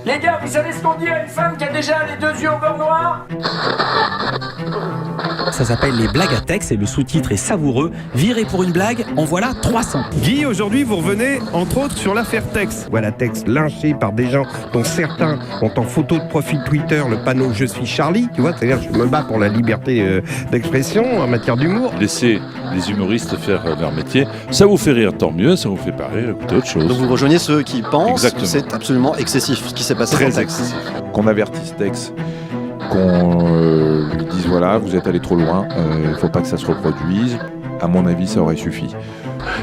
Les gars, vous savez ce qu'on dit à une femme qui a déjà les 2 yeux au beurre noir? Ça s'appelle Les blagues à Tex et le sous-titre est savoureux. Viré pour une blague, en voilà 300. Guy, aujourd'hui, vous revenez, entre autres, sur l'affaire Tex. Voilà, Tex lynché par des gens dont certains ont en photo de profil Twitter le panneau « Je suis Charlie », tu vois, c'est-à-dire je me bats pour la liberté d'expression en matière d'humour. Laissez les humoristes faire leur métier. Ça vous fait rire, tant mieux. Ça vous fait pas rire, écoutez autre chose. Donc vous rejoignez ceux qui pensent Exactement. que c'est absolument excessif ce qui s'est passé dans Très Tex. excessif. Qu'on avertisse Tex, qu'on lui dise voilà, vous êtes allé trop loin, il faut pas que ça se reproduise. À mon avis, ça aurait suffi.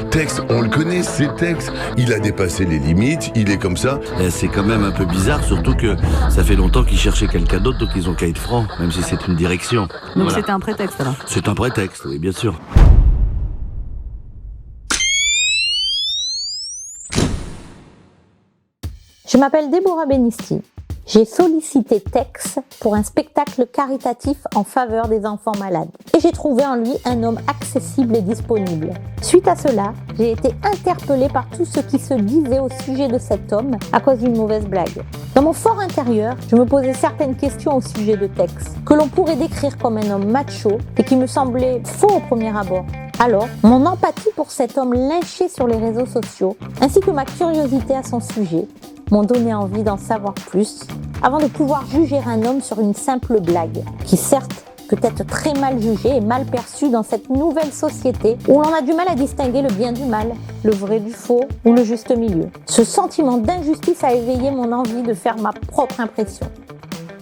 Tex, on le connaît, c'est Tex. Il a dépassé les limites, il est comme ça. C'est quand même un peu bizarre, surtout que ça fait longtemps qu'ils cherchaient quelqu'un d'autre, donc ils ont qu'à être francs, même si c'est une direction. Donc Voilà. c'était un prétexte alors. C'est un prétexte, oui, bien sûr. Je m'appelle Déborah Benisti. J'ai sollicité Tex pour un spectacle caritatif en faveur des enfants malades. Et j'ai trouvé en lui un homme accessible et disponible. Suite à cela, j'ai été interpellée par tout ce qui se disait au sujet de cet homme à cause d'une mauvaise blague. Dans mon fort intérieur, je me posais certaines questions au sujet de Tex, que l'on pourrait décrire comme un homme macho et qui me semblait faux au premier abord. Alors, mon empathie pour cet homme lynché sur les réseaux sociaux, ainsi que ma curiosité à son sujet, m'ont donné envie d'en savoir plus, avant de pouvoir juger un homme sur une simple blague, qui certes peut être très mal jugée et mal perçue dans cette nouvelle société où l'on a du mal à distinguer le bien du mal, le vrai du faux ou le juste milieu. Ce sentiment d'injustice a éveillé mon envie de faire ma propre impression.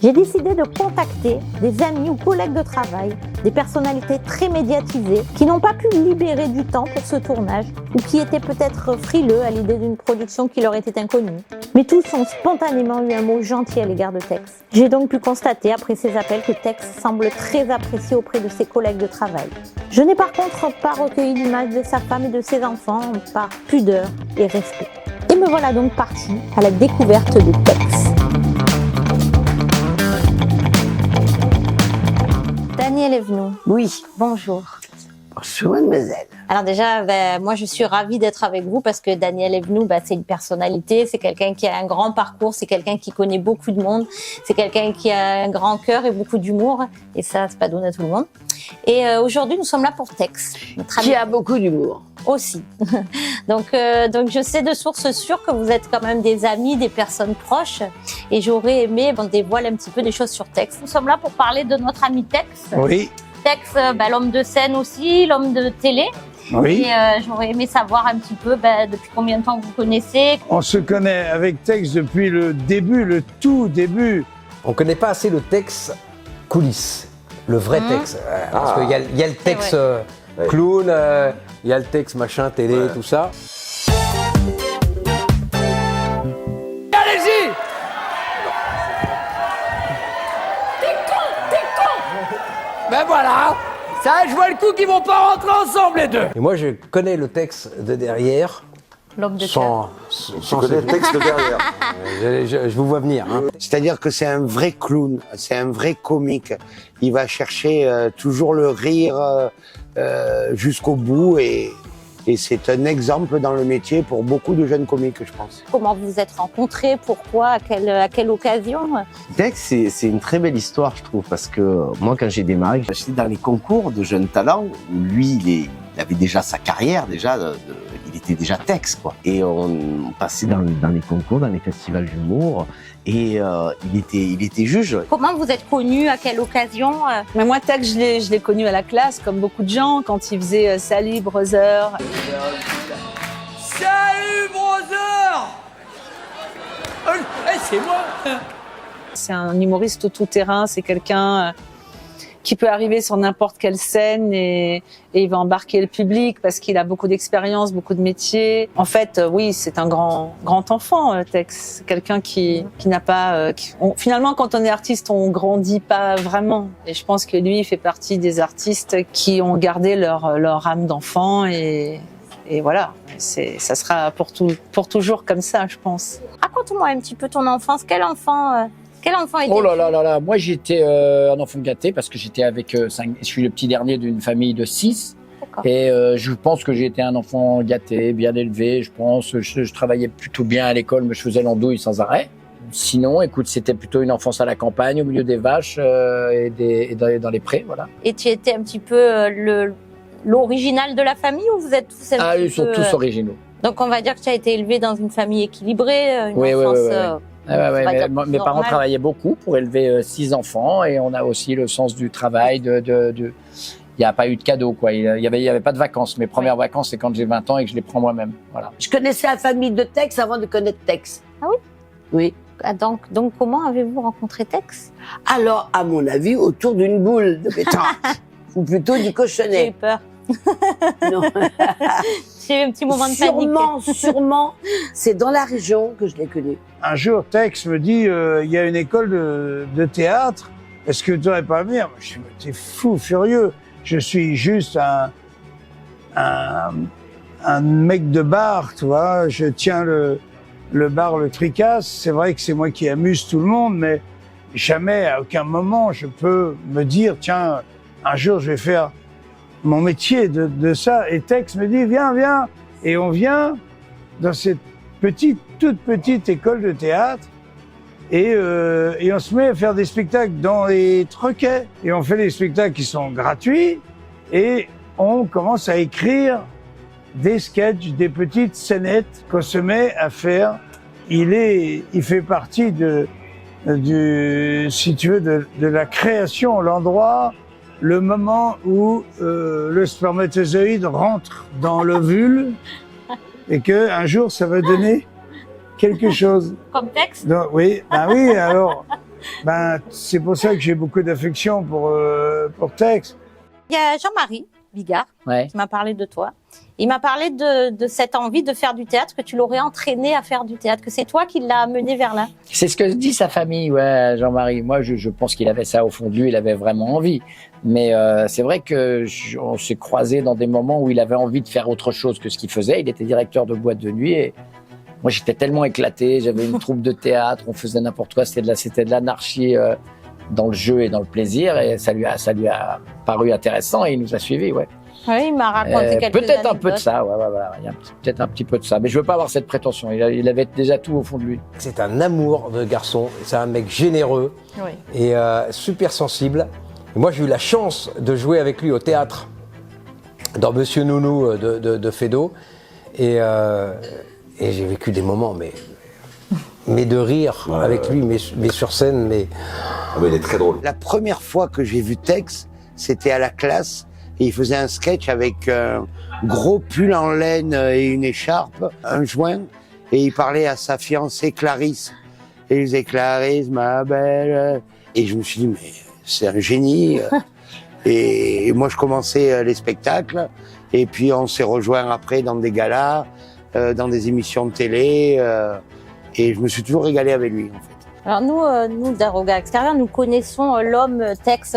J'ai décidé de contacter des amis ou collègues de travail, des personnalités très médiatisées qui n'ont pas pu libérer du temps pour ce tournage ou qui étaient peut-être frileux à l'idée d'une production qui leur était inconnue. Mais tous ont spontanément eu un mot gentil à l'égard de Tex. J'ai donc pu constater après ces appels que Tex semble très apprécié auprès de ses collègues de travail. Je n'ai par contre pas recueilli l'image de sa femme et de ses enfants par pudeur et respect. Et me voilà donc partie à la découverte de Tex. Daniel Evenou. Oui. Bonjour. Bonjour, mademoiselle. Alors déjà, moi je suis ravie d'être avec vous parce que Daniel Evenou, c'est une personnalité, c'est quelqu'un qui a un grand parcours, c'est quelqu'un qui connaît beaucoup de monde, c'est quelqu'un qui a un grand cœur et beaucoup d'humour, et ça, c'est pas donné à tout le monde. Et aujourd'hui, nous sommes là pour Tex, notre ami. Qui a beaucoup d'humour. Aussi. donc je sais de sources sûres que vous êtes quand même des amis, des personnes proches, et j'aurais aimé qu'on dévoile un petit peu des choses sur Tex. Nous sommes là pour parler de notre ami Tex. Oui. Tex, l'homme de scène aussi, l'homme de télé. Oui. Et j'aurais aimé savoir un petit peu depuis combien de temps vous connaissez. On se connaît avec Tex depuis le début, le tout début. On ne connaît pas assez le Tex coulisses, le vrai Tex. Parce qu'il y a le Tex clown, il y a le Tex machin, télé, tout ça. Allez-y! T'es con! Ben voilà! Ça, je vois le coup qu'ils vont pas rentrer ensemble, les deux! Et moi, je connais le Tex de derrière. L'homme de sans connais le Tex de derrière. je vous vois venir. Hein. C'est-à-dire que c'est un vrai clown, c'est un vrai comique. Il va chercher toujours le rire jusqu'au bout et c'est un exemple dans le métier pour beaucoup de jeunes comiques, je pense. Comment vous vous êtes rencontrés? Pourquoi? À quelle occasion? Tex, c'est une très belle histoire, je trouve, parce que moi, quand j'ai démarré, j'étais dans les concours de jeunes talents où lui, il avait déjà sa carrière, il était déjà Tex, quoi. Et on passait dans les concours, dans les festivals d'humour, et il était juge. Comment vous êtes connus? À quelle occasion? Mais moi, Tex, je l'ai connu à la classe, comme beaucoup de gens, quand il faisait Salut, brother. Salut, brother! C'est moi! C'est un humoriste tout terrain, c'est quelqu'un qui peut arriver sur n'importe quelle scène et il va embarquer le public parce qu'il a beaucoup d'expérience, beaucoup de métiers. En fait, oui, c'est un grand enfant, Tex. Quelqu'un qui n'a pas... finalement, quand on est artiste, on grandit pas vraiment. Et je pense que lui, il fait partie des artistes qui ont gardé leur âme d'enfant et voilà. Ça sera pour toujours comme ça, je pense. Raconte-moi un petit peu ton enfance. Quel enfant était-tu? Oh là, moi j'étais un enfant gâté parce que j'étais avec je suis le petit dernier d'une famille de 6. Et je pense que j'ai été un enfant gâté, bien élevé, je pense. Je travaillais plutôt bien à l'école, mais je faisais l'andouille sans arrêt. sinon, écoute, c'était plutôt une enfance à la campagne, au milieu des vaches et dans les prés, voilà. Et tu étais un petit peu l'original de la famille ou vous êtes tous un petit Ils sont peu, tous originaux. Donc on va dire que tu as été élevé dans une famille équilibrée, une Oui, enfance... mes parents travaillaient beaucoup pour élever 6 enfants et on a aussi le sens du travail. Il n'y a pas eu de cadeau, quoi. Il y avait pas de vacances. Mes premières vacances, c'est quand j'ai 20 ans et que je les prends moi-même. Voilà. Je connaissais la famille de Tex avant de connaître Tex. Ah oui? Oui. Ah, donc comment avez-vous rencontré Tex? Alors, à mon avis, autour d'une boule de pétanque. Ou plutôt du cochonnet. J'ai eu peur. Non. J'ai eu un petit moment de panique. Sûrement, c'est dans la région que je l'ai connu. Un jour, Tex me dit, il y a une école de théâtre, est-ce que tu n'aurais pas à venir? Je dis, t'es fou, furieux. Je suis juste un mec de bar, tu vois. Je tiens le bar, le Tricasse. C'est vrai que c'est moi qui amuse tout le monde, mais jamais, à aucun moment, je peux me dire, tiens, un jour, je vais faire mon métier de ça. Et Tex me dit, viens. Et on vient dans cette toute petite école de théâtre et on se met à faire des spectacles dans les troquets. Et on fait des spectacles qui sont gratuits et on commence à écrire des sketchs, des petites scénettes qu'on se met à faire. Il fait partie si tu veux, de la création, l'endroit, le moment où le spermatozoïde rentre dans l'ovule et que un jour ça va donner quelque chose. Comme Tex? Donc, oui, alors, c'est pour ça que j'ai beaucoup d'affection pour Tex. Il y a Jean-Marie Bigard qui m'a parlé de toi. Il m'a parlé de cette envie de faire du théâtre, que tu l'aurais entraîné à faire du théâtre, que c'est toi qui l'as amené vers là. C'est ce que dit sa famille, ouais, Jean-Marie. Moi, je pense qu'il avait ça au fond de lui, il avait vraiment envie. Mais c'est vrai on s'est croisés dans des moments où il avait envie de faire autre chose que ce qu'il faisait. Il était directeur de boîte de nuit et moi, j'étais tellement éclaté. J'avais une troupe de théâtre, on faisait n'importe quoi. C'était de l'anarchie dans le jeu et dans le plaisir. Et ça lui a paru intéressant et il nous a suivis, ouais. Oui, il m'a raconté quelques peut-être anecdotes. un peu de ça, il y a peut-être un petit peu de ça. Mais je veux pas avoir cette prétention. Il avait déjà tout au fond de lui. C'est un amour de garçon. C'est un mec généreux et super sensible. Et moi, j'ai eu la chance de jouer avec lui au théâtre dans Monsieur Nounou de Feydeau. Et j'ai vécu des moments, mais de rire avec lui, mais sur scène, mais il est très drôle. La première fois que j'ai vu Tex, c'était à la classe. Et il faisait un sketch avec un gros pull en laine et une écharpe, un joint. Et il parlait à sa fiancée Clarisse. Et il disait, Clarisse, ma belle. Et je me suis dit, mais c'est un génie. Et moi, je commençais les spectacles. Et puis, on s'est rejoints après dans des galas, dans des émissions de télé. Et je me suis toujours régalé avec lui, en fait. Alors nous d'un regard extérieur, nous connaissons l'homme Tex,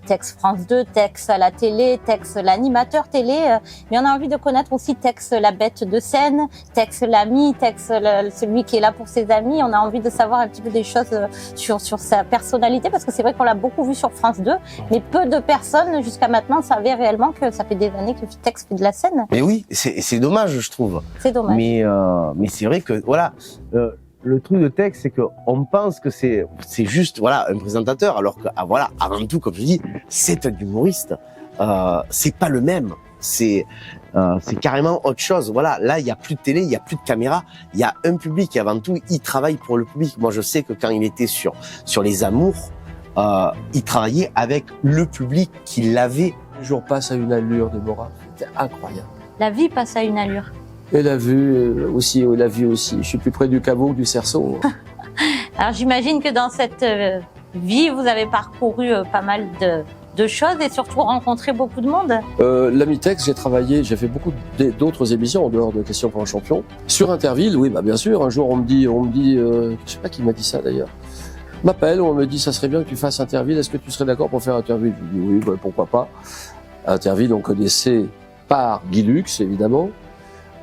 Tex France 2, Tex à la télé, Tex l'animateur télé, mais on a envie de connaître aussi Tex la bête de scène, Tex l'ami, Tex celui qui est là pour ses amis. On a envie de savoir un petit peu des choses sur sa personnalité, parce que c'est vrai qu'on l'a beaucoup vu sur France 2, mais peu de personnes jusqu'à maintenant savaient réellement que ça fait des années que Tex fait de la scène. Mais oui, c'est dommage, je trouve. C'est dommage. Mais c'est vrai que, voilà... le truc de Tex, c'est qu'on pense que c'est juste un présentateur, alors que avant tout, comme je dis, c'est un humoriste. C'est pas le même. C'est carrément autre chose. Voilà, là, il y a plus de télé, il y a plus de caméra, il y a un public et avant tout, il travaille pour le public. Moi, je sais que quand il était sur les Amours, il travaillait avec le public qu'il avait. Le jour passe à une allure, Déborah. C'était incroyable. La vie passe à une allure. Et la vue aussi. Je suis plus près du caveau que du cerceau. Alors j'imagine que dans cette vie, vous avez parcouru pas mal de choses et surtout rencontré beaucoup de monde. L'ami Tex, j'ai fait beaucoup d'autres émissions en dehors de Questions pour un champion. Sur Interville, oui, bien sûr. Un jour, on me dit, je sais pas qui m'a dit ça d'ailleurs. M'appelle, on me dit, ça serait bien que tu fasses Interville. Est-ce que tu serais d'accord pour faire Interville? Je dis oui, pourquoi pas. Interville, on connaissait par Guy Lux, évidemment.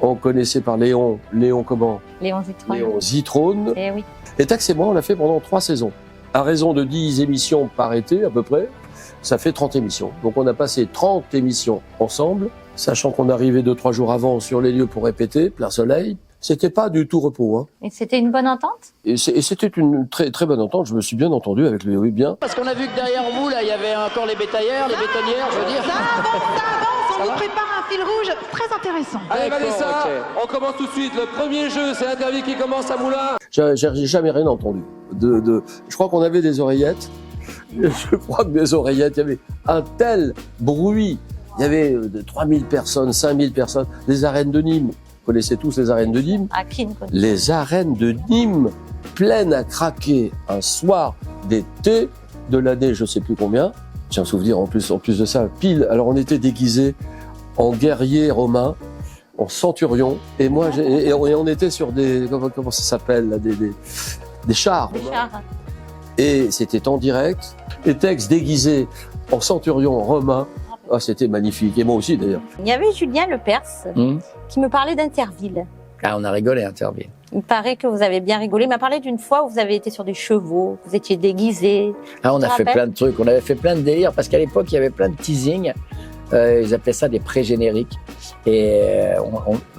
On connaissait par Léon comment? Léon Zitrone. Léon Zitrone. Eh oui. Et Tex et moi, on l'a fait pendant 3 saisons. À raison de 10 émissions par été, à peu près, ça fait 30 émissions. Donc on a passé 30 émissions ensemble, sachant qu'on arrivait 2-3 jours avant sur les lieux pour répéter, plein soleil. c'était pas du tout repos. Hein. Et c'était une bonne entente? Et c'était une très, très bonne entente. Je me suis bien entendu avec lui, oui, bien. Parce qu'on a vu que derrière vous, là, il y avait encore les bétaillères, les bétonnières, je veux dire. Ça avance, on nous prépare un fil rouge très intéressant. Allez Vanessa, on commence tout de suite. Le premier jeu, c'est l'interview qui commence à Moulin. J'ai jamais rien entendu. Je crois qu'on avait des oreillettes. Je crois que des oreillettes, il y avait un tel bruit. Il y avait 3000 personnes, 5000 personnes. Les arènes de Nîmes. Vous connaissez tous les arènes de Nîmes? À qui ne connaît? Les arènes de Nîmes, pleines à craquer un soir d'été de l'année, je sais plus combien. J'ai un souvenir en plus de ça, pile. Alors on était déguisés en guerriers romains, en centurions, et moi, et on était sur des, comment ça s'appelle, là, des chars. Des chars. Et c'était en direct. Les textes déguisés en centurions romains. Ah, c'était magnifique. Et moi aussi, d'ailleurs. Il y avait Julien Lepers qui me parlait d'Interville. Ah, on a rigolé, Interville. Il paraît que vous avez bien rigolé. Il m'a parlé d'une fois où vous avez été sur des chevaux, vous étiez déguisés. Ah, on a fait plein de trucs. On avait fait plein de délires parce qu'à l'époque, il y avait plein de teasing. Ils appelaient ça des pré-génériques. Et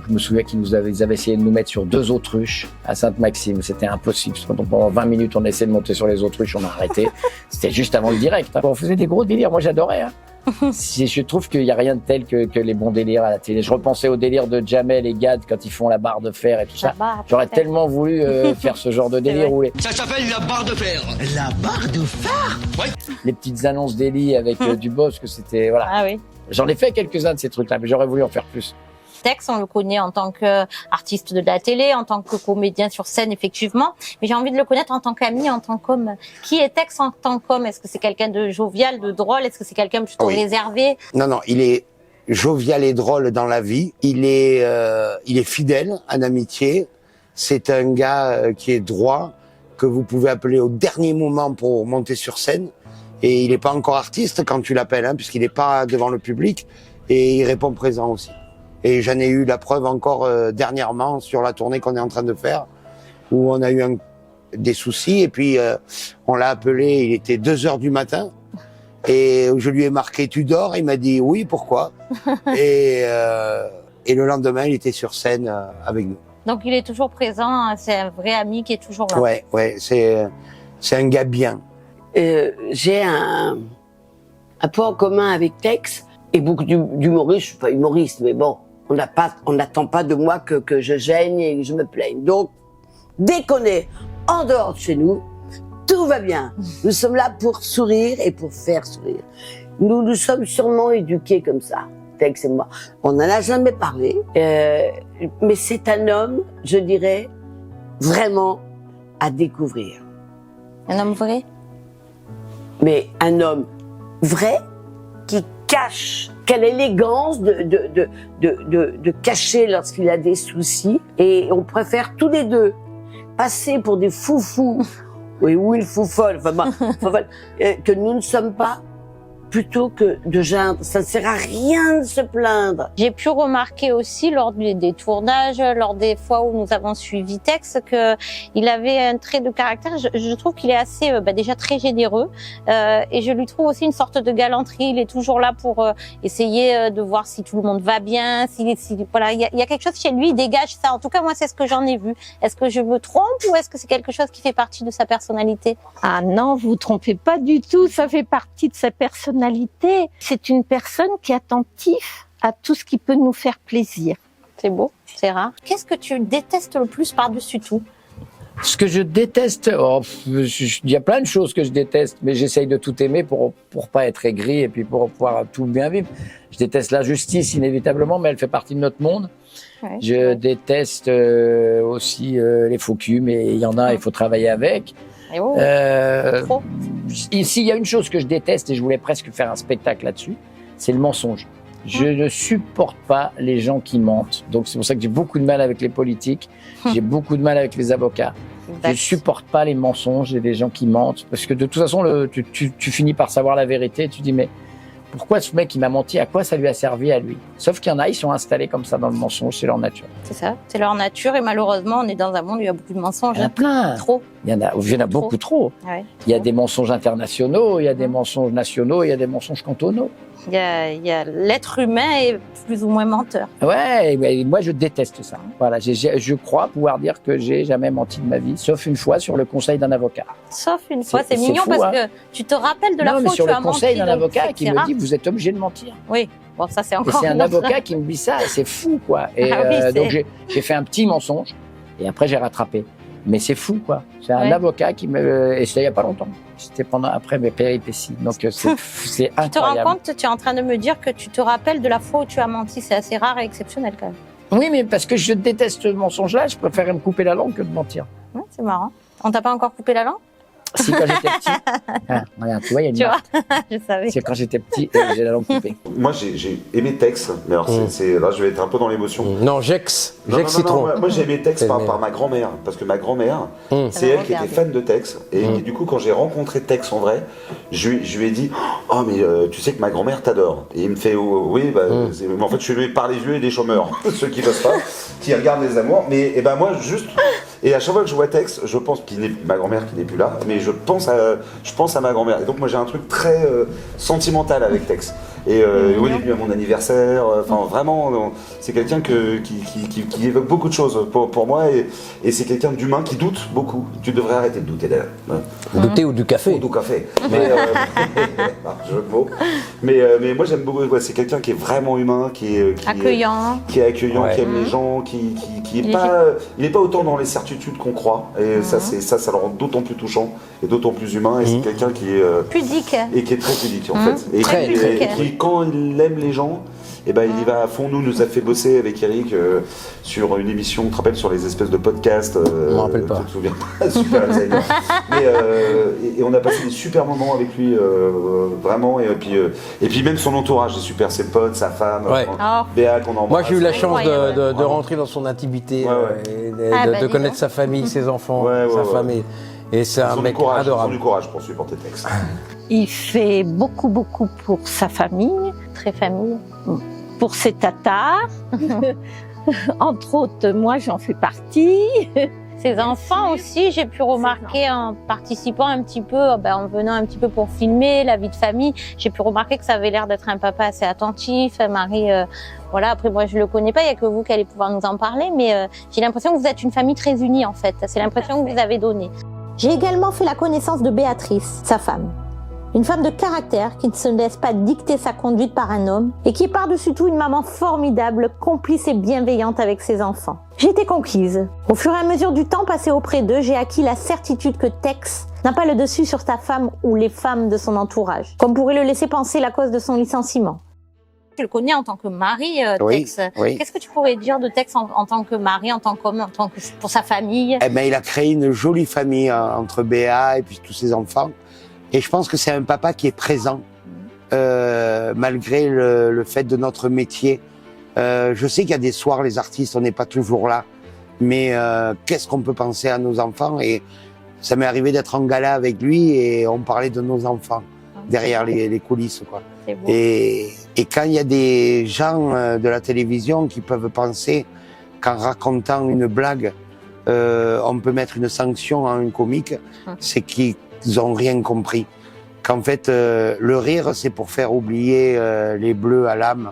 je me souviens qu'ils avaient essayé de nous mettre sur 2 autruches à Sainte-Maxime. C'était impossible. Pendant 20 minutes, on essayait de monter sur les autruches, on a arrêté. C'était juste avant le direct. Hein. On faisait des gros délires. Moi, j'adorais. Hein. Je trouve qu'il n'y a rien de tel que les bons délires à la télé. Je repensais au délire de Jamel et Gad quand ils font la barre de fer et tout ça. J'aurais tellement voulu faire ce genre de délire. Ça s'appelle la barre de fer. La barre de fer? Oui. Les petites annonces d'Eli avec Dubosc, c'était... Voilà. Ah oui. J'en ai fait quelques-uns de ces trucs-là, mais j'aurais voulu en faire plus. Tex, on le connaît en tant qu'artiste de la télé, en tant que comédien sur scène, effectivement. Mais j'ai envie de le connaître en tant qu'ami, en tant qu'homme. Qui est Tex en tant qu'homme? Est-ce que c'est quelqu'un de jovial, de drôle? Est-ce que c'est quelqu'un plutôt réservé? Non, il est jovial et drôle dans la vie. Il est fidèle en amitié. C'est un gars qui est droit, que vous pouvez appeler au dernier moment pour monter sur scène. Et il n'est pas encore artiste quand tu l'appelles, hein, puisqu'il n'est pas devant le public. Et il répond présent aussi. Et j'en ai eu la preuve encore dernièrement sur la tournée qu'on est en train de faire, où on a eu des soucis. Et puis, on l'a appelé, il était 2h du matin. Et je lui ai marqué « Tu dors ?» Il m'a dit « Oui, pourquoi ?» et le lendemain, il était sur scène avec nous. Donc, il est toujours présent. C'est un vrai ami qui est toujours là. Ouais, c'est un gars bien. J'ai un point en commun avec Tex et beaucoup d'humoristes. Je suis pas humoriste, mais bon, on n'attend pas de moi que je gêne et que je me plaigne. Donc, dès qu'on est en dehors de chez nous, tout va bien. Nous sommes là pour sourire et pour faire sourire. Nous sommes sûrement éduqués comme ça, Tex et moi. On n'en a jamais parlé, mais c'est un homme, je dirais, vraiment à découvrir. Un homme vrai? Mais un homme vrai qui cache. Quelle élégance de cacher lorsqu'il a des soucis. Et on préfère tous les deux passer pour des foufous, ou une foufolle, que nous ne sommes pas, plutôt que de geindre. Ça ne sert à rien de se plaindre. J'ai pu remarquer aussi lors des tournages, lors des fois où nous avons suivi Tex, que il avait un trait de caractère. Je trouve qu'il est assez, déjà très généreux, et je lui trouve aussi une sorte de galanterie. Il est toujours là pour essayer de voir si tout le monde va bien. Voilà, il y a quelque chose chez lui, il dégage ça. En tout cas, moi, c'est ce que j'en ai vu. Est-ce que je me trompe ou est-ce que c'est quelque chose qui fait partie de sa personnalité? Ah non, vous vous trompez pas du tout. Ça fait partie de sa personnalité. C'est une personne qui est attentive à tout ce qui peut nous faire plaisir. C'est beau, c'est rare. Qu'est-ce que tu détestes le plus par-dessus tout? Ce que je déteste, il y a plein de choses que je déteste, mais j'essaye de tout aimer pour pas être aigri et puis pour pouvoir tout bien vivre. Je déteste l'injustice inévitablement, mais elle fait partie de notre monde. Ouais, je déteste aussi les faux culs, mais il y en a, il faut travailler avec. Trop. S'il y a une chose que je déteste, et je voulais presque faire un spectacle là-dessus, c'est le mensonge. Je ne supporte pas les gens qui mentent. Donc c'est pour ça que j'ai beaucoup de mal avec les politiques, j'ai beaucoup de mal avec les avocats. Je ne supporte pas les mensonges et les gens qui mentent, parce que de toute façon, tu finis par savoir la vérité, et tu dis mais pourquoi ce mec il m'a menti, à quoi ça lui a servi à lui? Sauf qu'il y en a, ils sont installés comme ça dans le mensonge, c'est leur nature. C'est ça, c'est leur nature et malheureusement on est dans un monde où il y a beaucoup de mensonges. Il y en a plein. Trop. Il y en a beaucoup trop. Ouais. Il y a des mensonges internationaux, il y a des mensonges nationaux, il y a des mensonges cantonaux. Il y a l'être humain est plus ou moins menteur. Ouais, mais moi je déteste ça. Voilà, je crois pouvoir dire que j'ai jamais menti de ma vie, sauf une fois sur le conseil d'un avocat. Sauf une fois, c'est C'est mignon fou, parce hein. que tu te rappelles de la Non, mais fois où sur tu le as menti. conseil d'un donc avocat c'est qui me rare. dit vous êtes obligé de mentir. Oui, bon ça c'est Et encore. c'est un autre avocat chose. qui me dit ça, c'est fou quoi. Et Ah oui, donc c'est- j'ai fait un petit mensonge et après j'ai rattrapé. Mais c'est fou quoi. C'est un Ouais. avocat qui me et c'était il y a pas longtemps. C'était après mes péripéties. Donc c'est Tu te rends incroyable. compte, tu es en train de me dire que tu te rappelles de la fois où tu as menti. C'est assez rare et exceptionnel quand même. Oui, mais parce que je déteste ce mensonge-là, je préfère me couper la langue que de mentir. Ouais, c'est marrant. On t'a pas encore coupé la langue? Si quand j'étais petit, ah, regarde, tu vois, il y a une Tu vois, marque. je savais. C'est quand j'étais petit, j'ai la langue coupée. Moi, j'ai aimé Tex, mais alors là, je vais être un peu dans l'émotion. Non, Gex. Non, Gex non, non, Citron. non, moi j'ai aimé Tex C'est par le meilleur. ma grand-mère, parce que ma grand-mère, c'est Ça elle va qui était regarder. fan de Tex, et du coup quand j'ai rencontré Tex en vrai, je lui ai dit « Oh mais tu sais que ma grand-mère t'adore » et il me fait oh, « Oui, bah, mais en fait je suis par les vieux et des chômeurs, ceux qui bossent pas, qui regardent les amours, mais et ben moi juste... » Et à chaque fois que je vois Tex, je pense ma grand-mère qui n'est plus là, mais je pense à ma grand-mère. Et donc moi j'ai un truc très sentimental avec Tex. Et oui, il est venu à mon anniversaire. Enfin, vraiment, c'est quelqu'un qui évoque beaucoup de choses pour moi. Et c'est quelqu'un d'humain qui doute beaucoup. Tu devrais arrêter de douter d'elle. Douter ou du café. Ou du café. Mais, jeu de mots. Mais moi j'aime beaucoup. Ouais, c'est quelqu'un qui est vraiment humain, qui est Accueillant. qui est accueillant, Ouais. qui aime les gens, qui Il est est pas, il est pas autant dans les certitudes qu'on croit. Et ça le rend d'autant plus touchant et d'autant plus humain. Et c'est quelqu'un qui est Pudique. et qui est très pudique en fait. Et Très qui, pudique. et qui, quand il aime les gens, et ben il y va à fond. Nous a fait bosser avec Eric sur une émission, tu te rappelles, sur les espèces de podcasts. Je me rappelle pas. Tu te souviens pas. Super Alzheimer. Mais et on a passé des super moments avec lui, vraiment. Et puis même son entourage est super, ses potes, sa femme, Ouais. Béa qu'on embrasse. Moi, j'ai eu la chance de Vraiment. rentrer dans son intimité, et Ah, de bah, dis connaître donc. sa famille, ses enfants, Ouais, sa ouais. femme. Et c'est Ils un ont mec du courage, ils ont adorable. du courage pour supporter Tex. Il fait beaucoup pour sa famille, très famille, pour ses tatars. Entre autres, moi j'en fais partie. Ses enfants aussi, j'ai pu remarquer en participant un petit peu, en venant un petit peu pour filmer la vie de famille, j'ai pu remarquer que ça avait l'air d'être un papa assez attentif. Marie, voilà, après moi je le connais pas, il y a que vous qui allez pouvoir nous en parler, mais j'ai l'impression que vous êtes une famille très unie en fait. C'est l'impression que vous avez donné. J'ai également fait la connaissance de Béatrice, sa femme. Une femme de caractère qui ne se laisse pas dicter sa conduite par un homme et qui est par-dessus tout une maman formidable, complice et bienveillante avec ses enfants. J'ai été conquise. Au fur et à mesure du temps passé auprès d'eux, j'ai acquis la certitude que Tex n'a pas le dessus sur sa femme ou les femmes de son entourage, comme pourrait le laisser penser la cause de son licenciement. Tu le connais en tant que mari, Oui, Tex. oui. Qu'est-ce que tu pourrais dire de Tex en tant que mari, en tant qu'homme, pour sa famille? Eh ben, il a créé une jolie famille entre Béa et puis tous ses enfants. Et je pense que c'est un papa qui est présent, malgré le fait de notre métier. Je sais qu'il y a des soirs, les artistes, on n'est pas toujours là. Mais qu'est-ce qu'on peut penser à nos enfants? Et ça m'est arrivé d'être en gala avec lui et on parlait de nos enfants derrière les coulisses, quoi. C'est beau. Et quand il y a des gens de la télévision qui peuvent penser qu'en racontant une blague, on peut mettre une sanction à un comique, c'est qu'ils n'ont rien compris. Qu'en fait, le rire, c'est pour faire oublier les bleus à l'âme.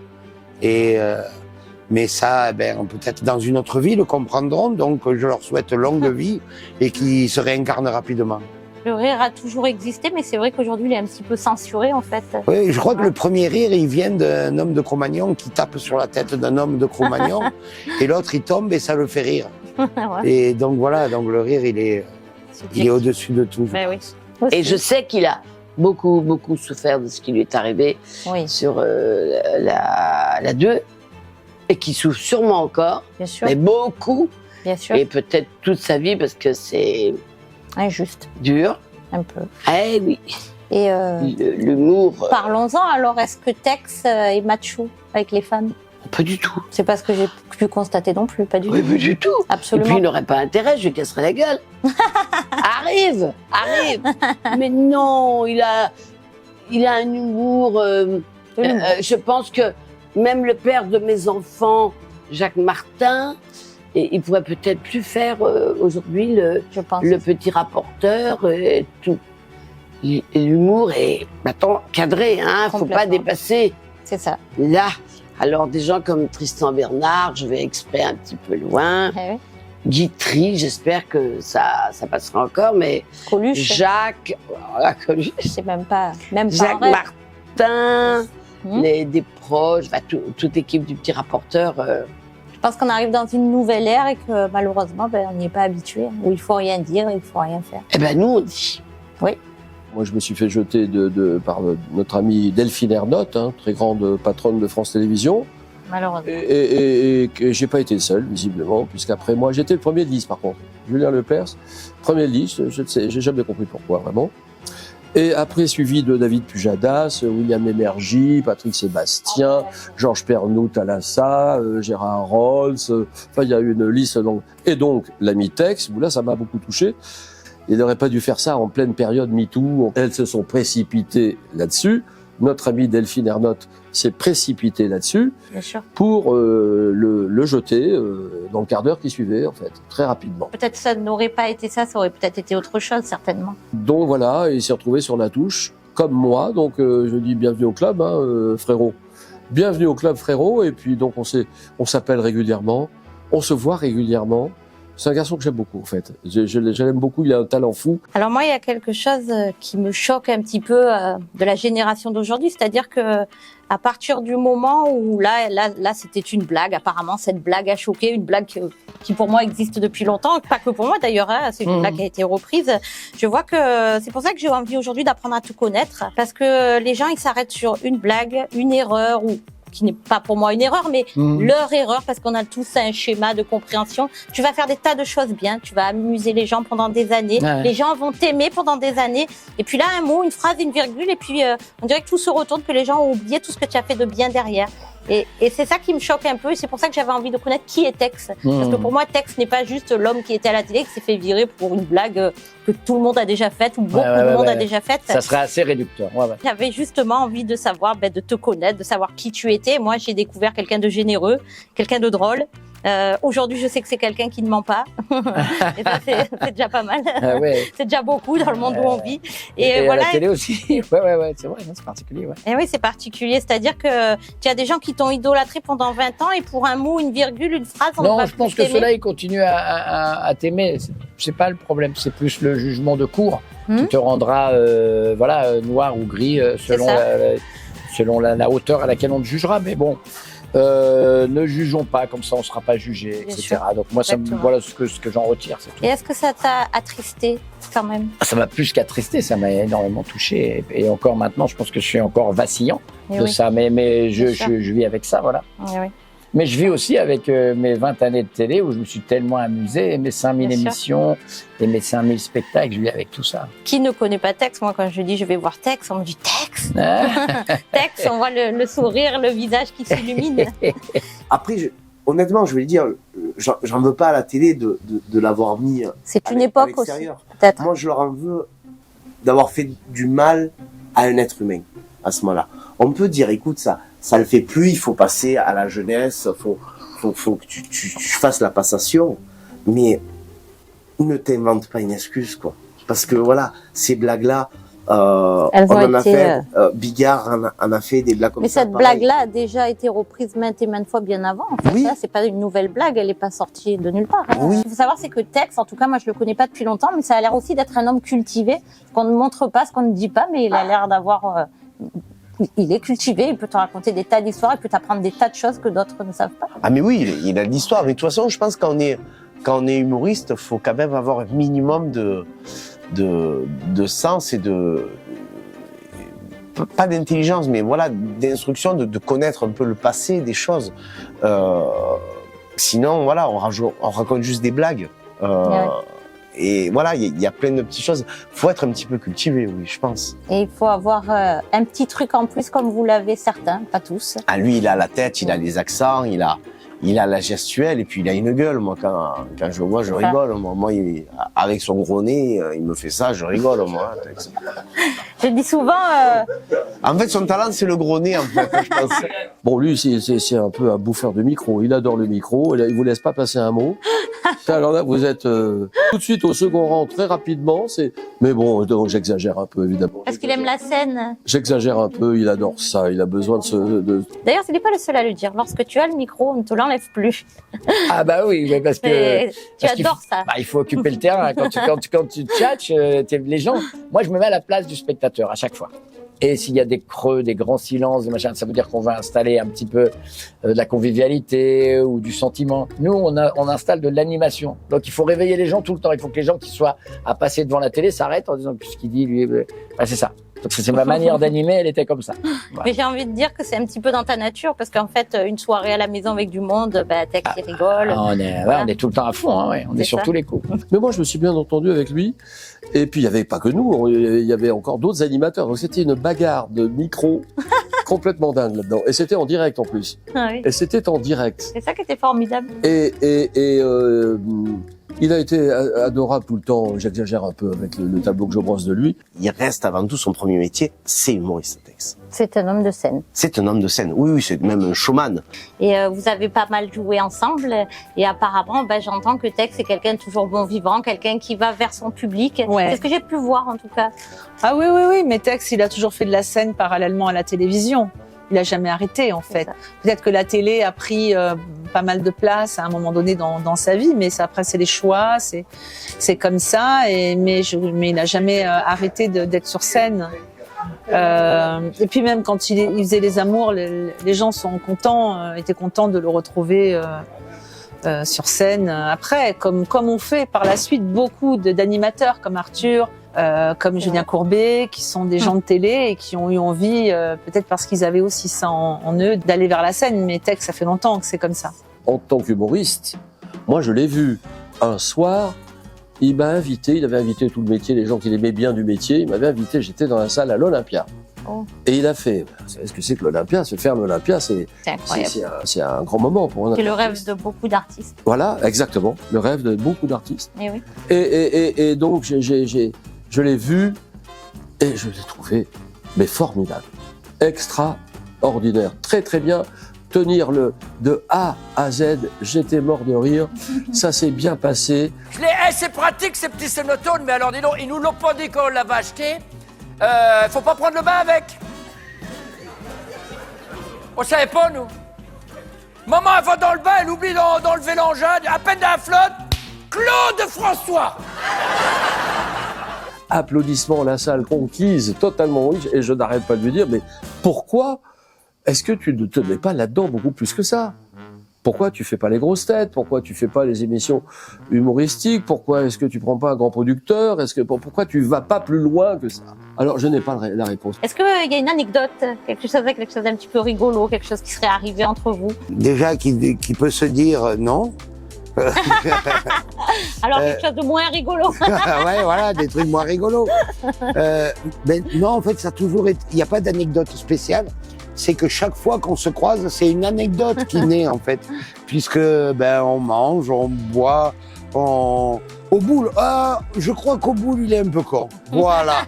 Mais ça, peut-être dans une autre vie, le comprendront. Donc, je leur souhaite longue vie et qu'ils se réincarnent rapidement. Le rire a toujours existé, mais c'est vrai qu'aujourd'hui, il est un petit peu censuré, en fait. Oui, je crois que le premier rire, il vient d'un homme de Cro-Magnon qui tape sur la tête d'un homme de Cro-Magnon et l'autre, il tombe et ça le fait rire. Ouais. Et donc voilà, donc le rire, il est au-dessus de tout. Ben oui. Et je sais qu'il a beaucoup souffert de ce qui lui est arrivé sur la 2 et qu'il souffre sûrement encore, Bien sûr. mais beaucoup, Bien sûr. et peut-être toute sa vie parce que c'est injuste, dur. un peu. Eh oui. Et l'humour. Parlons-en alors, est-ce que Tex est macho avec les femmes? Pas du tout. C'est pas ce que j'ai pu constater non plus, pas du Oui, tout. pas du tout. Absolument. Et puis il n'aurait pas intérêt, je lui casserais la gueule. Arrive. Mais non, il a un humour. Je pense que même le père de mes enfants, Jacques Martin, il pourrait peut-être plus faire aujourd'hui le petit rapporteur. Tout. L'humour est maintenant cadré, hein. Faut pas dépasser C'est ça. Là, alors des gens comme Tristan Bernard, je vais exprès un petit peu loin. Guitry, j'espère que ça passera encore, mais Coluche. Jacques, voilà, Coluche. C'est même pas Jacques en rêve. Martin, des proches, toute l'équipe du petit rapporteur. Je pense qu'on arrive dans une nouvelle ère et que malheureusement, on n'y est pas habitué, où il faut rien dire, il faut rien faire. Eh ben nous, on dit. Oui. Moi, je me suis fait jeter par notre amie Delphine Ernotte, très grande patronne de France Télévisions. Malheureusement. Et que j'ai pas été le seul, visiblement, puisqu'après moi, j'étais le premier de liste, par contre. Julien Lepers, premier de liste, je ne sais, j'ai jamais compris pourquoi, vraiment. Et après, suivi de David Pujadas, William Lémergie, Patrick Sébastien, Georges Pernoud-Talassa, Gérard Rolls, il y a une liste longue. Et donc, l'ami Tex, là, ça m'a beaucoup touché. Il n'aurait pas dû faire ça en pleine période MeToo. Elles se sont précipitées là-dessus. Notre amie Delphine Ernotte s'est précipitée là-dessus pour le jeter dans le quart d'heure qui suivait, en fait, très rapidement. Peut-être ça n'aurait pas été ça aurait peut-être été autre chose, certainement. Donc voilà, il s'est retrouvé sur la touche, comme moi. Donc je dis bienvenue au club, frérot. Bienvenue au club, frérot. Et puis donc on s'appelle régulièrement, on se voit régulièrement. C'est un garçon que j'aime beaucoup, en fait. Je l'aime beaucoup, il a un talent fou. Alors moi, il y a quelque chose qui me choque un petit peu de la génération d'aujourd'hui, c'est-à-dire que à partir du moment où là, c'était une blague. Apparemment, cette blague a choqué, une blague qui pour moi existe depuis longtemps, pas que pour moi d'ailleurs. C'est une blague qui a été reprise. Je vois que c'est pour ça que j'ai envie aujourd'hui d'apprendre à tout connaître, parce que les gens ils s'arrêtent sur une blague, une erreur ou qui n'est pas pour moi une erreur, mais leur erreur, parce qu'on a tous un schéma de compréhension. Tu vas faire des tas de choses bien, tu vas amuser les gens pendant des années, les gens vont t'aimer pendant des années, et puis là, un mot, une phrase, une virgule, et puis on dirait que tout se retourne, que les gens ont oublié tout ce que tu as fait de bien derrière. Et c'est ça qui me choque un peu, et c'est pour ça que j'avais envie de connaître qui est Tex. Parce que pour moi, Tex n'est pas juste l'homme qui était à la télé, qui s'est fait virer pour une blague que tout le monde a déjà faite, ou beaucoup de monde a déjà faite. Ça serait assez réducteur. J'avais justement envie de savoir, de te connaître, de savoir qui tu étais. Moi, j'ai découvert quelqu'un de généreux, quelqu'un de drôle. Aujourd'hui, je sais que c'est quelqu'un qui ne ment pas. Et ça, c'est déjà pas mal. C'est déjà beaucoup dans le monde où on vit. Et voilà. à la télé aussi. c'est vrai, c'est particulier. Et oui, c'est particulier. C'est-à-dire que tu as des gens qui t'ont idolâtré pendant 20 ans et pour un mot, une virgule, une phrase, on va Non, je pense que ceux-là, ils continuent à t'aimer. C'est pas le problème. C'est plus le jugement de cour qui te rendra, noir ou gris selon la hauteur à laquelle on te jugera. Mais bon. Ne jugeons pas, comme ça on ne sera pas jugé, etc. Donc moi, voilà ce que j'en retire, c'est tout. Et est-ce que ça t'a attristé quand même? Ça m'a plus qu'attristé, ça m'a énormément touché. Et encore maintenant, je pense que je suis encore vacillant de ça, mais je vis avec ça, voilà. Mais je vis aussi avec mes 20 années de télé où je me suis tellement amusé, et mes 5000 émissions et mes 5000 spectacles, je vis avec tout ça. Qui ne connaît pas Tex? Moi, quand je dis je vais voir Tex, on me dit Tex. Tex, on voit le sourire, le visage qui s'illumine. Après, honnêtement, je vais le dire, j'en veux pas à la télé de l'avoir mis. C'est une époque aussi, peut-être. Moi, je leur en veux d'avoir fait du mal à un être humain à ce moment-là. On peut dire, écoute, ça le fait plus, il faut passer à la jeunesse, faut que tu fasses la passation, mais ne t'invente pas une excuse, quoi. Parce que voilà, ces blagues-là, on en a fait, Bigard en a fait des blagues comme ça. Mais cette blague-là a déjà été reprise maintes et maintes fois bien avant. En fait, là, c'est pas une nouvelle blague, elle est pas sortie de nulle part. Ce qu'il faut savoir, c'est que Tex, en tout cas, moi, je le connais pas depuis longtemps, mais ça a l'air aussi d'être un homme cultivé, qu'on ne montre pas, ce qu'on ne dit pas, mais il a l'air d'avoir... il est cultivé, il peut te raconter des tas d'histoires, il peut t'apprendre des tas de choses que d'autres ne savent pas. Ah mais oui, il a de l'histoire. Mais de toute façon, je pense quand on est humoriste, faut quand même avoir un minimum de sens et pas d'intelligence, mais voilà, d'instruction, de connaître un peu le passé des choses. Sinon, voilà, on raconte juste des blagues. Et voilà, il y a plein de petites choses. Faut être un petit peu cultivé, oui, je pense. Et il faut avoir un petit truc en plus, comme vous l'avez certains, pas tous. Ah, lui, il a la tête, il a les accents, il a il a la gestuelle et puis il a une gueule. Moi, quand je le vois, je rigole. Moi, avec son gros nez, il me fait ça, je rigole, moi. Tex. Je dis souvent... En fait, son talent, c'est le gros nez, en fait, je pense. Bon, lui, c'est un peu un bouffeur de micro. Il adore le micro. Il vous laisse pas passer un mot. Alors là, vous êtes tout de suite au second rang très rapidement. Mais bon, donc, j'exagère un peu, évidemment. Parce qu'il aime la scène. J'exagère un peu. Il adore ça. Il a besoin de... D'ailleurs, ce n'est pas le seul à le dire. Lorsque tu as le micro, on ne te l'enlève plus. Ah bah oui, parce que... Tu adores ça. Bah, il faut occuper le terrain. Quand tu tchatches, les gens... Moi, je me mets à la place du spectateur à chaque fois. Et s'il y a des creux, des grands silences, des machins, ça veut dire qu'on va installer un petit peu de la convivialité ou du sentiment. Nous, on installe de l'animation. Donc, il faut réveiller les gens tout le temps. Il faut que les gens qui soient à passer devant la télé s'arrêtent en disant ce qu'il dit, lui. Bah, c'est ça. Donc, c'est ma manière d'animer, elle était comme ça. Voilà. Mais j'ai envie de dire que c'est un petit peu dans ta nature, parce qu'en fait, une soirée à la maison avec du monde, bah, Tex, il rigole. On est tout le temps à fond, hein, ouais. On est sur ça. tous les coups. Mais moi, je me suis bien entendu avec lui. Et puis, il n'y avait pas que nous, il y avait encore d'autres animateurs. Donc, c'était une bagarre de micro complètement dingue là-dedans. Et c'était en direct, en plus. Ah oui. Et c'était en direct. C'est ça qui était formidable. Il a été adorable tout le temps. J'exagère un peu avec le tableau que je brosse de lui. Il reste avant tout son premier métier, c'est humoriste, Tex. C'est un homme de scène. C'est un homme de scène. Oui, c'est même un showman. Et vous avez pas mal joué ensemble. Et apparemment, j'entends que Tex est quelqu'un de toujours bon vivant, quelqu'un qui va vers son public. Ouais. C'est ce que j'ai pu voir, en tout cas. Ah oui, mais Tex, il a toujours fait de la scène parallèlement à la télévision. Il a jamais arrêté, en fait. Peut-être que la télé a pris pas mal de place à un moment donné dans sa vie, mais ça, après, c'est les choix, c'est comme ça. Mais il n'a jamais arrêté d'être sur scène. Et puis même quand il faisait les amours, les gens étaient contents de le retrouver sur scène après, comme on fait par la suite beaucoup d'animateurs comme Arthur, comme Julien Courbet, qui sont des gens de télé et qui ont eu envie, peut-être parce qu'ils avaient aussi ça en eux, d'aller vers la scène. Mais Tex, ça fait longtemps que c'est comme ça. En tant qu'humoriste, moi je l'ai vu un soir, il m'a invité, il avait invité tout le métier, les gens qu'il aimait bien du métier, il m'avait invité, j'étais dans la salle à l'Olympia. Oh. Et il a fait, vous savez ce que c'est que l'Olympia, se faire l'Olympia, c'est un grand moment pour un C'est le rêve de beaucoup d'artistes. Voilà, exactement, le rêve de beaucoup d'artistes. Et oui. Et donc je l'ai vu et je l'ai trouvé mais formidable, extraordinaire, très très bien. Tenir de A à Z, j'étais mort de rire, ça s'est bien passé. C'est pratique ces petits sénotones, mais alors dis donc, ils nous l'ont pas dit quand on l'avait acheté. Faut pas prendre le bain avec. On savait pas, nous. Maman, elle va dans le bain, elle oublie d'enlever l'engin, à peine d'un flotte. Claude François. Applaudissements, la salle conquise, totalement riche, et je n'arrête pas de lui dire, mais pourquoi est-ce que tu ne te mets pas là-dedans beaucoup plus que ça? Pourquoi tu fais pas les grosses têtes? Pourquoi tu fais pas les émissions humoristiques? Pourquoi est-ce que tu prends pas un grand producteur? Pourquoi tu vas pas plus loin que ça? Alors, je n'ai pas la réponse. Est-ce qu'il y a une anecdote, quelque chose d'un petit peu rigolo, quelque chose qui serait arrivé entre vous? Déjà, qui peut se dire non. Alors, quelque chose de moins rigolo. Ouais, voilà, des trucs moins rigolos. Non, en fait, ça a toujours été... Il n'y a pas d'anecdote spéciale. C'est que chaque fois qu'on se croise, c'est une anecdote qui naît, en fait. Puisque, on mange, on boit, Au boule, je crois qu'au boule, il est un peu con. Voilà.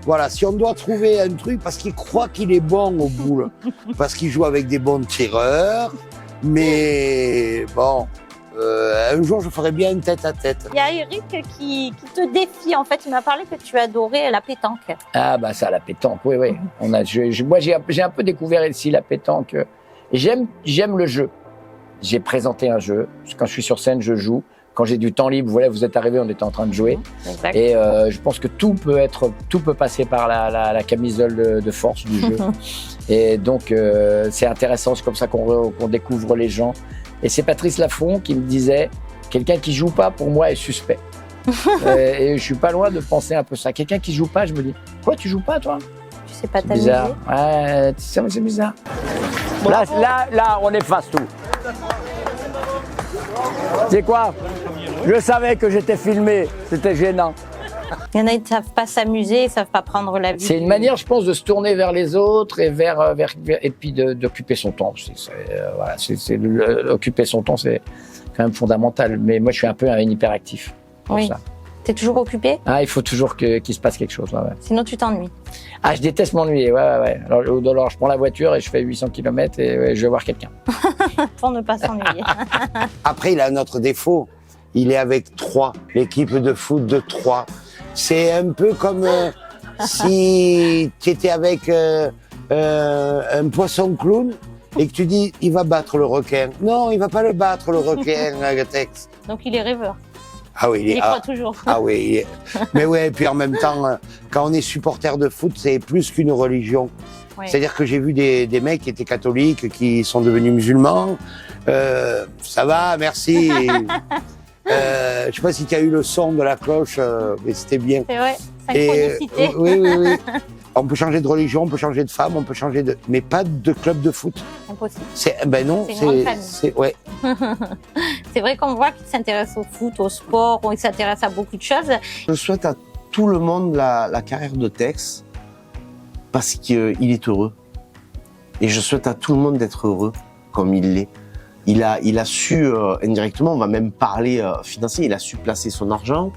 Voilà, si on doit trouver un truc, parce qu'il croit qu'il est bon au boule. Parce qu'il joue avec des bons tireurs. Mais bon... un jour, je ferai bien une tête-à-tête. Il y a Eric qui te défie. En fait, il m'a parlé que tu adorais la pétanque. Ah bah ça, la pétanque, oui. Moi, j'ai un peu découvert ici la pétanque. J'aime le jeu. J'ai présenté un jeu. Quand je suis sur scène, je joue. Quand j'ai du temps libre, voilà, vous êtes arrivés, on était en train de jouer. Exact. Et je pense que tout peut passer par la camisole de force du jeu. Et donc, c'est intéressant. C'est comme ça qu'on découvre les gens. Et c'est Patrice Laffont qui me disait, quelqu'un qui joue pas, pour moi, est suspect. Et je suis pas loin de penser un peu ça. Quelqu'un qui joue pas, je me dis, quoi, tu joues pas, toi? Tu sais pas t'amuser. Bizarre. Ouais, c'est bizarre. Là, on efface tout. C'est quoi? Je savais que j'étais filmé. C'était gênant. Il y en a, ils ne savent pas s'amuser, ils ne savent pas prendre la vie. C'est une manière, je pense, de se tourner vers les autres et et puis d'occuper son temps. Voilà, occuper son temps, c'est quand même fondamental. Mais moi, je suis un peu un hyperactif pour ça. T'es toujours occupé? Ah, il faut toujours qu'il se passe quelque chose. Ouais. Sinon, tu t'ennuies. Ah, je déteste m'ennuyer. Ouais. Alors, je prends la voiture et je fais 800 km et je vais voir quelqu'un. Pour ne pas s'ennuyer. Après, il a un autre défaut. Il est avec 3, l'équipe de foot de 3. C'est un peu comme si tu étais avec un poisson clown et que tu dis il va battre le requin. Non, il va pas le battre le requin, Tex. Donc il est rêveur. Ah oui, il croit toujours. Ah oui, mais ouais, et puis en même temps, quand on est supporter de foot, c'est plus qu'une religion. Oui. C'est-à-dire que j'ai vu des mecs qui étaient catholiques, qui sont devenus musulmans. Ça va, merci. Je sais pas si tu as eu le son de la cloche, mais c'était bien. C'est vrai, synchronicité. Oui. On peut changer de religion, on peut changer de femme, on peut changer de... Mais pas de club de foot. Impossible. Ben non, c'est une grande famille. Ouais. C'est vrai qu'on voit qu'il s'intéresse au foot, au sport, il s'intéresse à beaucoup de choses. Je souhaite à tout le monde la carrière de Tex parce qu'il est heureux. Et je souhaite à tout le monde d'être heureux comme il l'est. Il a su, indirectement, on va même parler financier, il a su placer son argent.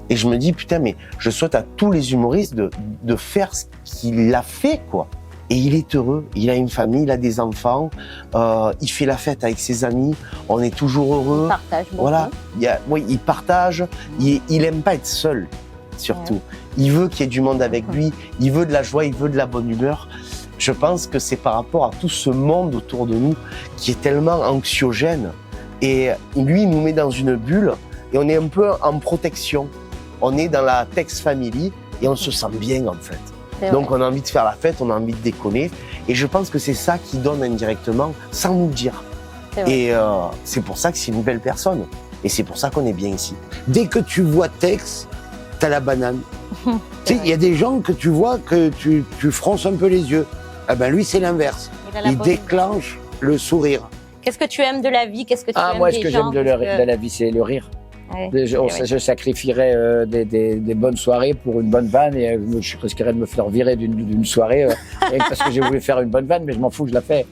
Et je me dis, putain, mais je souhaite à tous les humoristes de faire ce qu'il a fait, quoi. Et il est heureux, il a une famille, il a des enfants, il fait la fête avec ses amis, on est toujours heureux. Il partage beaucoup. Voilà, il partage, il aime pas être seul, surtout. Ouais. Il veut qu'il y ait du monde avec lui, il veut de la joie, il veut de la bonne humeur. Je pense que c'est par rapport à tout ce monde autour de nous qui est tellement anxiogène. Et lui, il nous met dans une bulle et on est un peu en protection. On est dans la Tex Family et on se sent bien en fait. Donc on a envie de faire la fête, on a envie de déconner. Et je pense que c'est ça qui donne indirectement, sans nous le dire. Et c'est pour ça que c'est une belle personne. Et c'est pour ça qu'on est bien ici. Dès que tu vois Tex, t'as la banane. Tu sais, il y a des gens que tu vois que tu fronces un peu les yeux. Ah ben lui, c'est l'inverse. Il déclenche le sourire. Qu'est-ce que tu aimes de la vie? Qu'est-ce que tu aimes moi, des ce que gens? j'aime de la vie, c'est le rire. Ouais, je sacrifierais des bonnes soirées pour une bonne vanne et je risquerais de me faire virer d'une soirée parce que j'ai voulu faire une bonne vanne, mais je m'en fous, je la fais.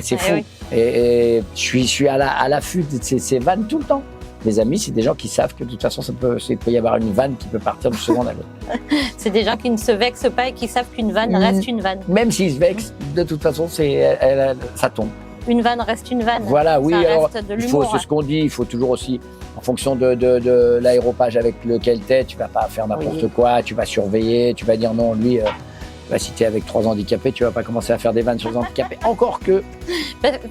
C'est fou. Oui. Et je suis à l'affût de ces vannes tout le temps. Mes amis, c'est des gens qui savent que de toute façon, il peut y avoir une vanne qui peut partir du second à l'autre. C'est des gens qui ne se vexent pas et qui savent qu'une vanne reste une vanne. Même s'ils se vexent, de toute façon, ça tombe. Une vanne reste une vanne. Voilà, oui. Ça reste de l'humour. C'est ce qu'on dit. Il faut toujours aussi, en fonction de l'aéropage avec lequel t'es, tu vas pas faire n'importe quoi. Tu vas surveiller. Tu vas dire non, lui. Si t'es avec 3 handicapés, tu vas pas commencer à faire des vannes sur les handicapés. Encore que.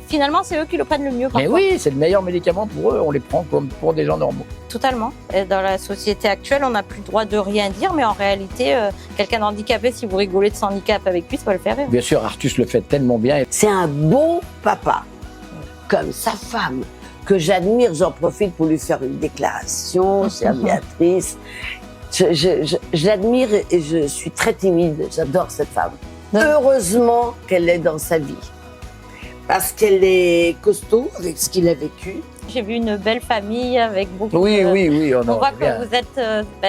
Finalement, c'est eux qui le prennent le mieux. Mais oui, c'est le meilleur médicament pour eux. On les prend comme pour des gens normaux. Totalement. Et dans la société actuelle, on n'a plus le droit de rien dire, mais en réalité, quelqu'un d'handicapé, si vous rigolez de son handicap avec lui, ça va le faire rire. Bien sûr, Artus le fait tellement bien. C'est un bon papa, comme sa femme, que j'admire. J'en profite pour lui faire une déclaration, chère Béatrice. Je l'admire et je suis très timide. J'adore cette femme. Heureusement qu'elle est dans sa vie. Parce qu'elle est costaud avec ce qu'il a vécu. J'ai vu une belle famille avec beaucoup de... Oui, on voit que vous êtes...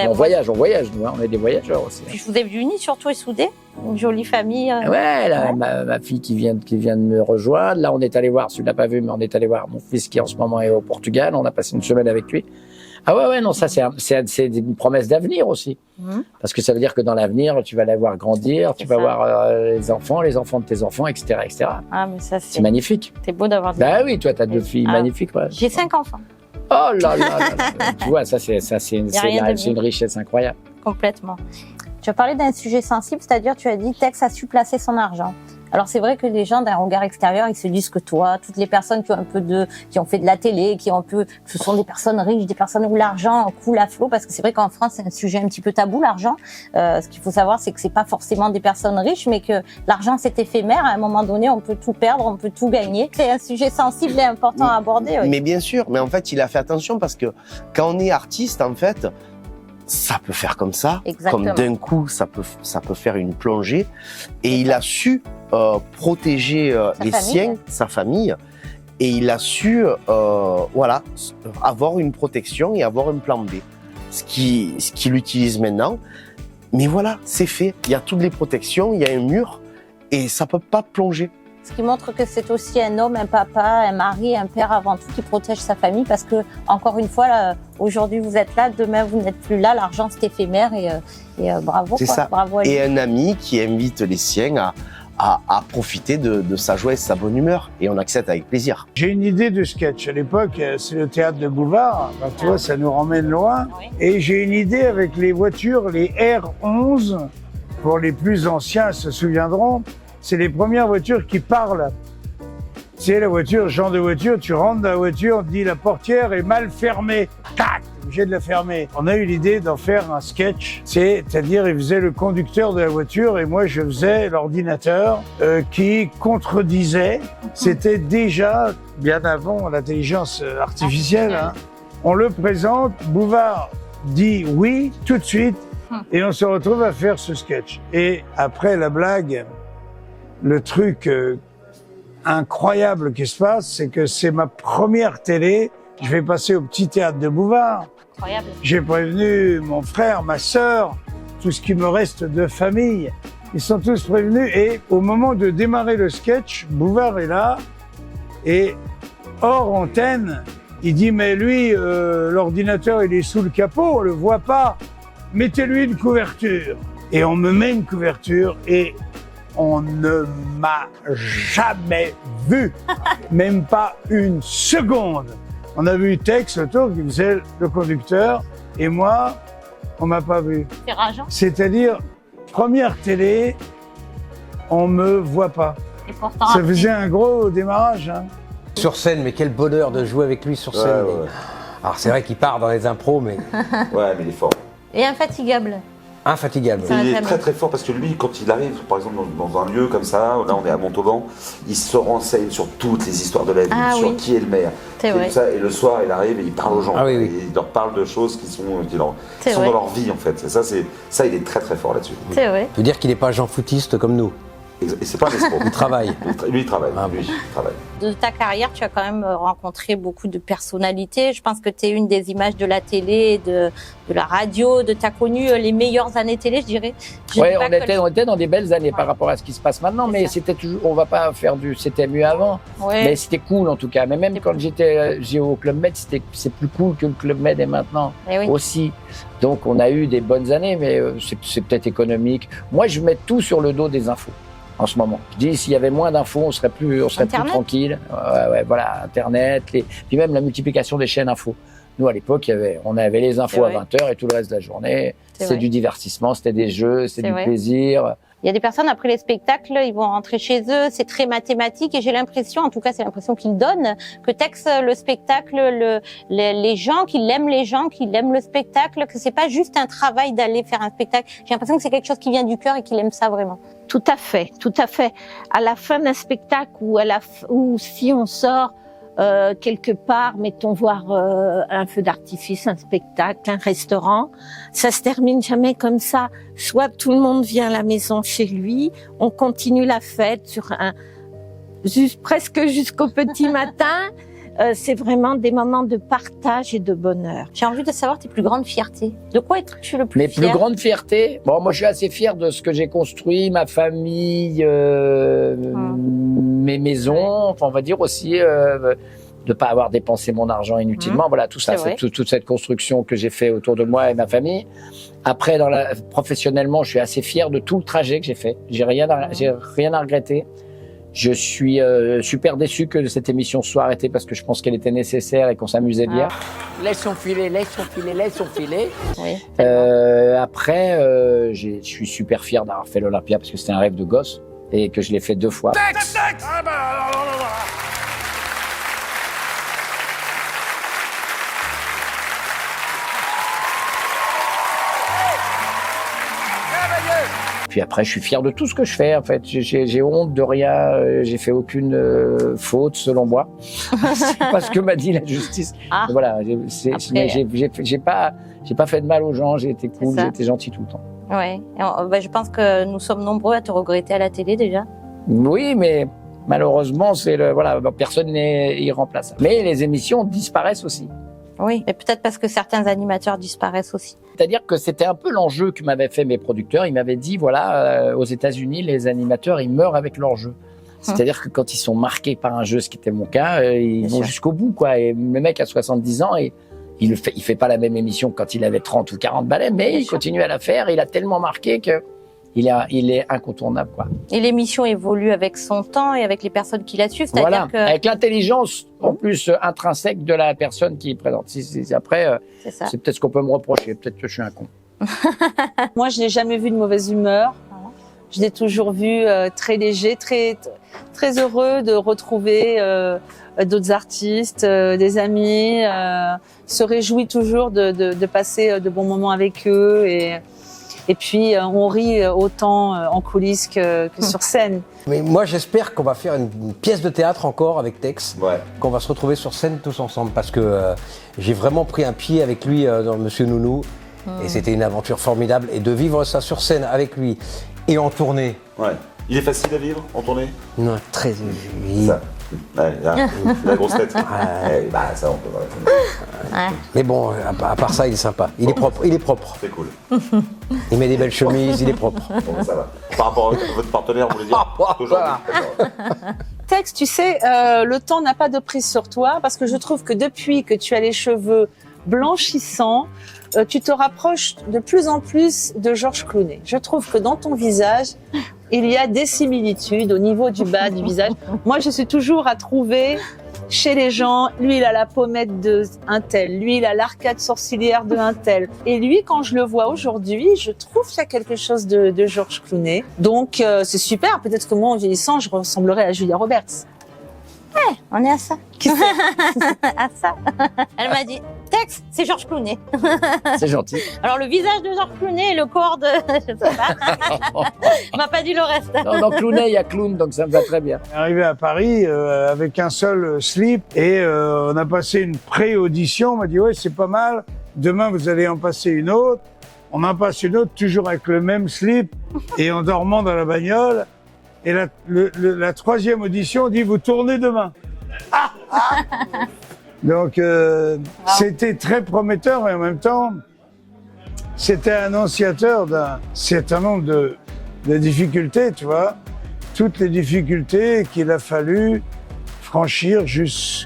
on voyage, nous, on est des voyageurs aussi. Puis je vous ai vu unis surtout et soudés. Une jolie famille. Ouais, là, ma fille qui vient de me rejoindre. Là, on est allé voir, tu l'as pas vu, mais on est allé voir mon fils qui en ce moment est au Portugal. On a passé une semaine avec lui. Ah ouais, non, ça c'est une promesse d'avenir aussi. Parce que ça veut dire que dans l'avenir, tu vas la voir grandir, tu vas voir les enfants de tes enfants, etc. Ah, mais ça c'est magnifique. C'est beau d'avoir des... Bah oui, toi, t'as 2 filles magnifiques. Ouais. J'ai 5 enfants. Oh là là. Tu vois, ça c'est une richesse incroyable. Complètement. Tu as parlé d'un sujet sensible, c'est-à-dire tu as dit que Tex a su placer son argent. Alors c'est vrai que les gens d'un regard extérieur, ils se disent que toi, toutes les personnes qui ont fait de la télé, ce sont des personnes riches, des personnes où l'argent coule à flot, parce que c'est vrai qu'en France c'est un sujet un petit peu tabou, l'argent. Ce qu'il faut savoir, c'est que c'est pas forcément des personnes riches, mais que l'argent c'est éphémère. À un moment donné, on peut tout perdre, on peut tout gagner. C'est un sujet sensible et important à aborder. Oui. Mais bien sûr, mais en fait, il a fait attention parce que quand on est artiste, en fait, ça peut faire comme ça, exactement. Comme d'un coup, ça peut faire une plongée. Et il a su protéger les siens, sa famille, et il a su avoir une protection et avoir un plan B. ce qu'il utilise maintenant. Mais voilà, c'est fait. Il y a toutes les protections, il y a un mur et ça peut pas plonger. Ce qui montre que c'est aussi un homme, un papa, un mari, un père avant tout qui protège sa famille parce que, encore une fois, là, aujourd'hui vous êtes là, demain vous n'êtes plus là, l'argent c'est éphémère et bravo. C'est quoi. ça. Bravo à lui. Et un ami qui invite les siens à profiter de sa joie et de sa bonne humeur. Et on accepte avec plaisir. J'ai une idée de sketch. À l'époque, c'est le théâtre de Bouvard. Ben, tu vois, ça nous ramène loin. Et j'ai une idée avec les voitures, les R11. Pour les plus anciens se souviendront, c'est les premières voitures qui parlent. C'est la voiture, genre de voiture, tu rentres dans la voiture, on te dit la portière est mal fermée. Tac, t'es obligé de la fermer. On a eu l'idée d'en faire un sketch, c'est-à-dire il faisait le conducteur de la voiture et moi je faisais l'ordinateur qui contredisait. C'était déjà bien avant l'intelligence artificielle. Hein. On le présente, Bouvard dit oui tout de suite et on se retrouve à faire ce sketch. Et après la blague, le truc incroyable qui se passe, c'est que c'est ma première télé. Je vais passer au petit théâtre de Bouvard. Incroyable. J'ai prévenu mon frère, ma sœur, tout ce qui me reste de famille. Ils sont tous prévenus et au moment de démarrer le sketch, Bouvard est là et hors antenne, il dit mais lui, l'ordinateur il est sous le capot, on le voit pas. Mettez-lui une couverture. Et on me met une couverture et on ne m'a jamais vu, même pas une seconde. On a vu Tex autour qui faisait le conducteur et moi, on m'a pas vu. C'est rageant. C'est-à-dire, première télé, on me voit pas. Et pourtant, Ça faisait un gros démarrage. Hein. Sur scène, mais quel bonheur de jouer avec lui sur scène. Ouais. Alors c'est vrai qu'il part dans les impros, mais Ouais, mais il est fort. Et infatigable. infatigable. Il est très très fort parce que lui, quand il arrive, par exemple, dans un lieu comme ça, là on est à Montauban, il se renseigne sur toutes les histoires de la vie, Ah sur oui. qui est le maire. C'est Et, vrai. tout ça, et le soir, il arrive et il parle aux gens. Ah oui, oui. Et il leur parle de choses qui sont C'est dans vrai. leur vie en fait. Et ça, il est très très fort là-dessus. C'est vrai. Il faut dire qu'il n'est pas Jean Foutiste comme nous. Et c'est pas un escroc. Il travaille. Lui, il travaille. Ah Lui, il travaille. De ta carrière, tu as quand même rencontré beaucoup de personnalités. Je pense que tu es une des images de la télé, de la radio, tu as connu les meilleures années télé, je dirais. Je Oui, dis pas que on était dans des belles années par rapport à ce qui se passe maintenant, mais c'était toujours, on va pas faire c'était mieux avant, Ouais. mais c'était cool en tout cas. Mais même quand j'étais au Club Med, c'est plus cool que le Club Med est maintenant Eh oui. aussi. Donc on a eu des bonnes années, mais c'est peut-être économique. Moi, je mets tout sur le dos des infos. En ce moment, je dis s'il y avait moins d'infos, on serait plus tranquille. Ouais, voilà, Internet, puis même la multiplication des chaînes infos. Nous, à l'époque, on avait les infos à 20h et tout le reste de la journée. C'est du divertissement, c'était des jeux, c'était du plaisir. Il y a des personnes, après les spectacles, ils vont rentrer chez eux, c'est très mathématique et j'ai l'impression, en tout cas c'est l'impression qu'ils donnent, que Tex, le spectacle, les gens, qu'il aime les gens, qu'il aime le spectacle, que c'est pas juste un travail d'aller faire un spectacle. J'ai l'impression que c'est quelque chose qui vient du cœur et qu'il aime ça vraiment. Tout à fait, tout à fait. À la fin d'un spectacle ou si on sort quelque part, mettons voir un feu d'artifice, un spectacle, un restaurant, ça se termine jamais comme ça. Soit tout le monde vient à la maison chez lui, on continue la fête presque jusqu'au petit matin. C'est vraiment des moments de partage et de bonheur. J'ai envie de savoir tes plus grandes fiertés. De quoi es-tu le plus Mes fier? plus grandes fiertés, moi je suis assez fier de ce que j'ai construit, ma famille, mes maisons, enfin on va dire aussi de pas avoir dépensé mon argent inutilement. Voilà, tout ça, c'est toute cette construction que j'ai fait autour de moi et ma famille. Après, professionnellement, je suis assez fier de tout le trajet que j'ai fait. J'ai rien à regretter. Je suis super déçu que cette émission soit arrêtée parce que je pense qu'elle était nécessaire et qu'on s'amusait bien. Laissons filer. Oui, après, je suis super fier d'avoir fait l'Olympia parce que c'était un rêve de gosse et que je l'ai fait 2 fois. Puis après, je suis fier de tout ce que je fais. En fait, j'ai honte de rien. J'ai fait aucune faute, selon moi. C'est pas ce que m'a dit la justice. Voilà, mais j'ai pas fait de mal aux gens. J'ai été cool, j'ai été gentil tout le temps. Ouais. Je pense que nous sommes nombreux à te regretter à la télé déjà. Oui, mais malheureusement, personne n'est irremplaçable. Mais les émissions disparaissent aussi. Oui, et peut-être parce que certains animateurs disparaissent aussi. C'est-à-dire que c'était un peu l'enjeu que m'avaient fait mes producteurs. Ils m'avaient dit, voilà, aux États-Unis, les animateurs, ils meurent avec leur jeu. C'est-à-dire que quand ils sont marqués par un jeu, ce qui était mon cas, ils vont jusqu'au bout, quoi. Et le mec a 70 ans et il fait pas la même émission que quand il avait 30 ou 40 balais, mais il continue à la faire. Il a tellement marqué que il est incontournable, quoi. Et l'émission évolue avec son temps et avec les personnes qui la suivent. Voilà, que... avec l'intelligence en plus intrinsèque de la personne qui est présente. Après, c'est peut-être ce qu'on peut me reprocher. Peut-être que je suis un con. Moi, je n'ai jamais vu de mauvaise humeur. Je l'ai toujours vu très léger, très heureux de retrouver d'autres artistes, des amis. Se réjouit toujours de passer de bons moments avec eux. Et puis, on rit autant en coulisses que sur scène. Mais moi, j'espère qu'on va faire une pièce de théâtre encore avec Tex, qu'on va se retrouver sur scène tous ensemble, parce que j'ai vraiment pris un pied avec lui dans Monsieur Nounou, et c'était une aventure formidable. Et de vivre ça sur scène avec lui et en tournée. Ouais. Il est facile à vivre en tournée? Non, très. Ça. Ouais, la grosse tête. Bah, ça, on peut voir. Mais bon, à part ça, il est sympa. Il est propre. Il est propre. C'est cool. Il met des belles chemises, il est propre. Bon, ça va. Par rapport à votre partenaire, vous voulez dire qu'aujourd'hui, Tex, tu sais, le temps n'a pas de prise sur toi parce que je trouve que depuis que tu as les cheveux blanchissants, tu te rapproches de plus en plus de Georges Clooney. Je trouve que dans ton visage, il y a des similitudes au niveau du bas du visage. Moi, je suis toujours à trouver chez les gens, lui, il a la pommette de un tel, lui, il a l'arcade sourcilière de un tel. Et lui, quand je le vois aujourd'hui, je trouve qu'il y a quelque chose de Georges Clooney. Donc, c'est super. Peut-être que moi, en vieillissant, je ressemblerai à Julia Roberts. Ouais, on est à ça. À ça. Elle m'a dit, Tex, c'est Georges Clooney. C'est gentil. Alors le visage de Georges Clooney et le corps de... je sais pas. On m'a pas dit le reste. Non, dans Clooney, il y a clown, donc ça me va très bien. Arrivé à Paris avec un seul slip et on a passé une pré-audition. On m'a dit, ouais, c'est pas mal. Demain, vous allez en passer une autre. On en passe une autre, toujours avec le même slip et en dormant dans la bagnole. Et la troisième audition, on dit, vous tournez demain. Donc, c'était très prometteur, mais en même temps, c'était annonciateur d'un certain nombre de difficultés, tu vois. Toutes les difficultés qu'il a fallu franchir,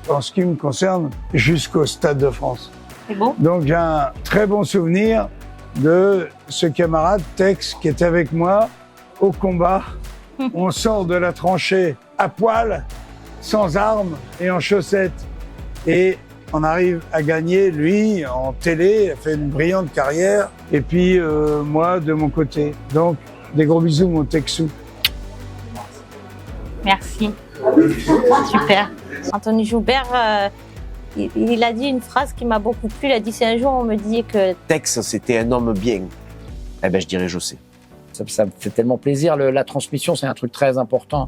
en ce qui me concerne, jusqu'au Stade de France. C'est bon. Donc, j'ai un très bon souvenir de ce camarade Tex qui était avec moi au combat. On sort de la tranchée à poil, sans armes et en chaussettes. Et on arrive à gagner, lui, en télé, il a fait une brillante carrière. Et puis, moi, de mon côté. Donc, des gros bisous, mon Texou. Merci. Super. Anthony Joubert, il a dit une phrase qui m'a beaucoup plu. Il a dit, si un jour on me dit que... Tex, c'était un homme bien. Eh ben, je dirais José. Ça me fait tellement plaisir. La transmission, c'est un truc très important.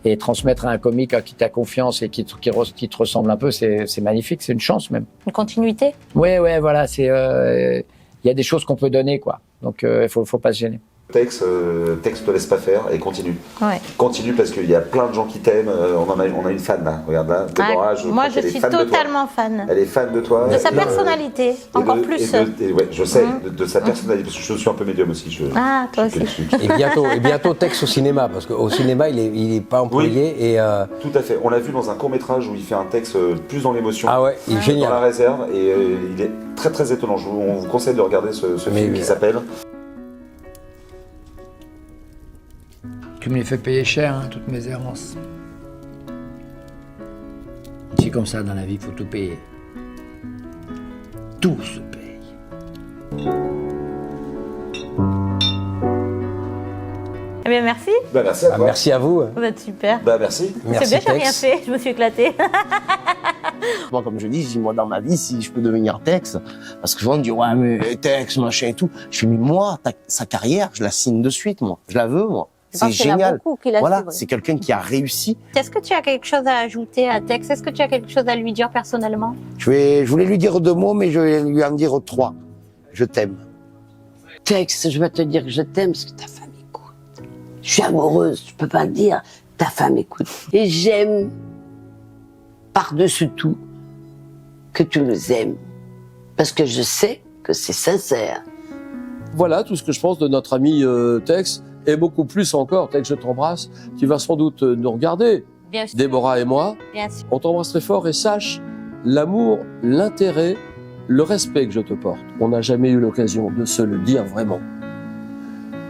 Et transmettre à un comique à qui tu as confiance et qui te ressemble un peu, c'est magnifique. C'est une chance même. Une continuité. Ouais, voilà. Il y a des choses qu'on peut donner, quoi. Donc, il faut pas se gêner. Tex te laisse pas faire et continue. Ouais. Continue parce qu'il y a plein de gens qui t'aiment. On a une fan là. Regarde là, Déborah. Moi, je suis totalement fan. Elle est fan de toi. De sa personnalité, encore plus. Ouais, je sais, de sa personnalité, parce que je suis un peu médium aussi. Ah, toi aussi. Et bientôt Tex au cinéma, parce qu'au cinéma, il est pas employé. Oui, et tout à fait. On l'a vu dans un court-métrage où il fait un texte plus dans l'émotion. Ah ouais, il est génial. Dans la réserve, et il est très très étonnant. On vous conseille de regarder ce film qui s'appelle... Tu me les fais payer cher, hein, toutes mes errances. C'est comme ça dans la vie, il faut tout payer. Tout se paye. Eh bien, merci. Bah, merci à toi. Merci à vous. Vous êtes super. Bah, merci. C'est bien, j'ai rien fait. Je me suis éclatée. Moi, comme je dis, moi, dans ma vie, si je peux devenir Tex, parce que souvent on me dit, ouais, mais Tex, machin et tout. Je fais, mais moi, sa carrière, je la signe de suite, moi. Je la veux, moi. C'est génial. Voilà, c'est quelqu'un qui a réussi. Est-ce que tu as quelque chose à ajouter à Tex? Est-ce que tu as quelque chose à lui dire personnellement? Je voulais lui dire 2 mots, mais je vais lui en dire 3. Je t'aime. Tex, je vais te dire que je t'aime parce que ta femme écoute. Je suis amoureuse, je peux pas le dire. Ta femme écoute. Et j'aime, par-dessus tout, que tu nous aimes Parce que je sais que c'est sincère. Voilà tout ce que je pense de notre ami Tex, et beaucoup plus encore. Tex, je t'embrasse. Tu vas sans doute nous regarder, Bien sûr. Déborah et moi. Bien sûr. On t'embrasse très fort et sache l'amour, l'intérêt, le respect que je te porte. On n'a jamais eu l'occasion de se le dire vraiment.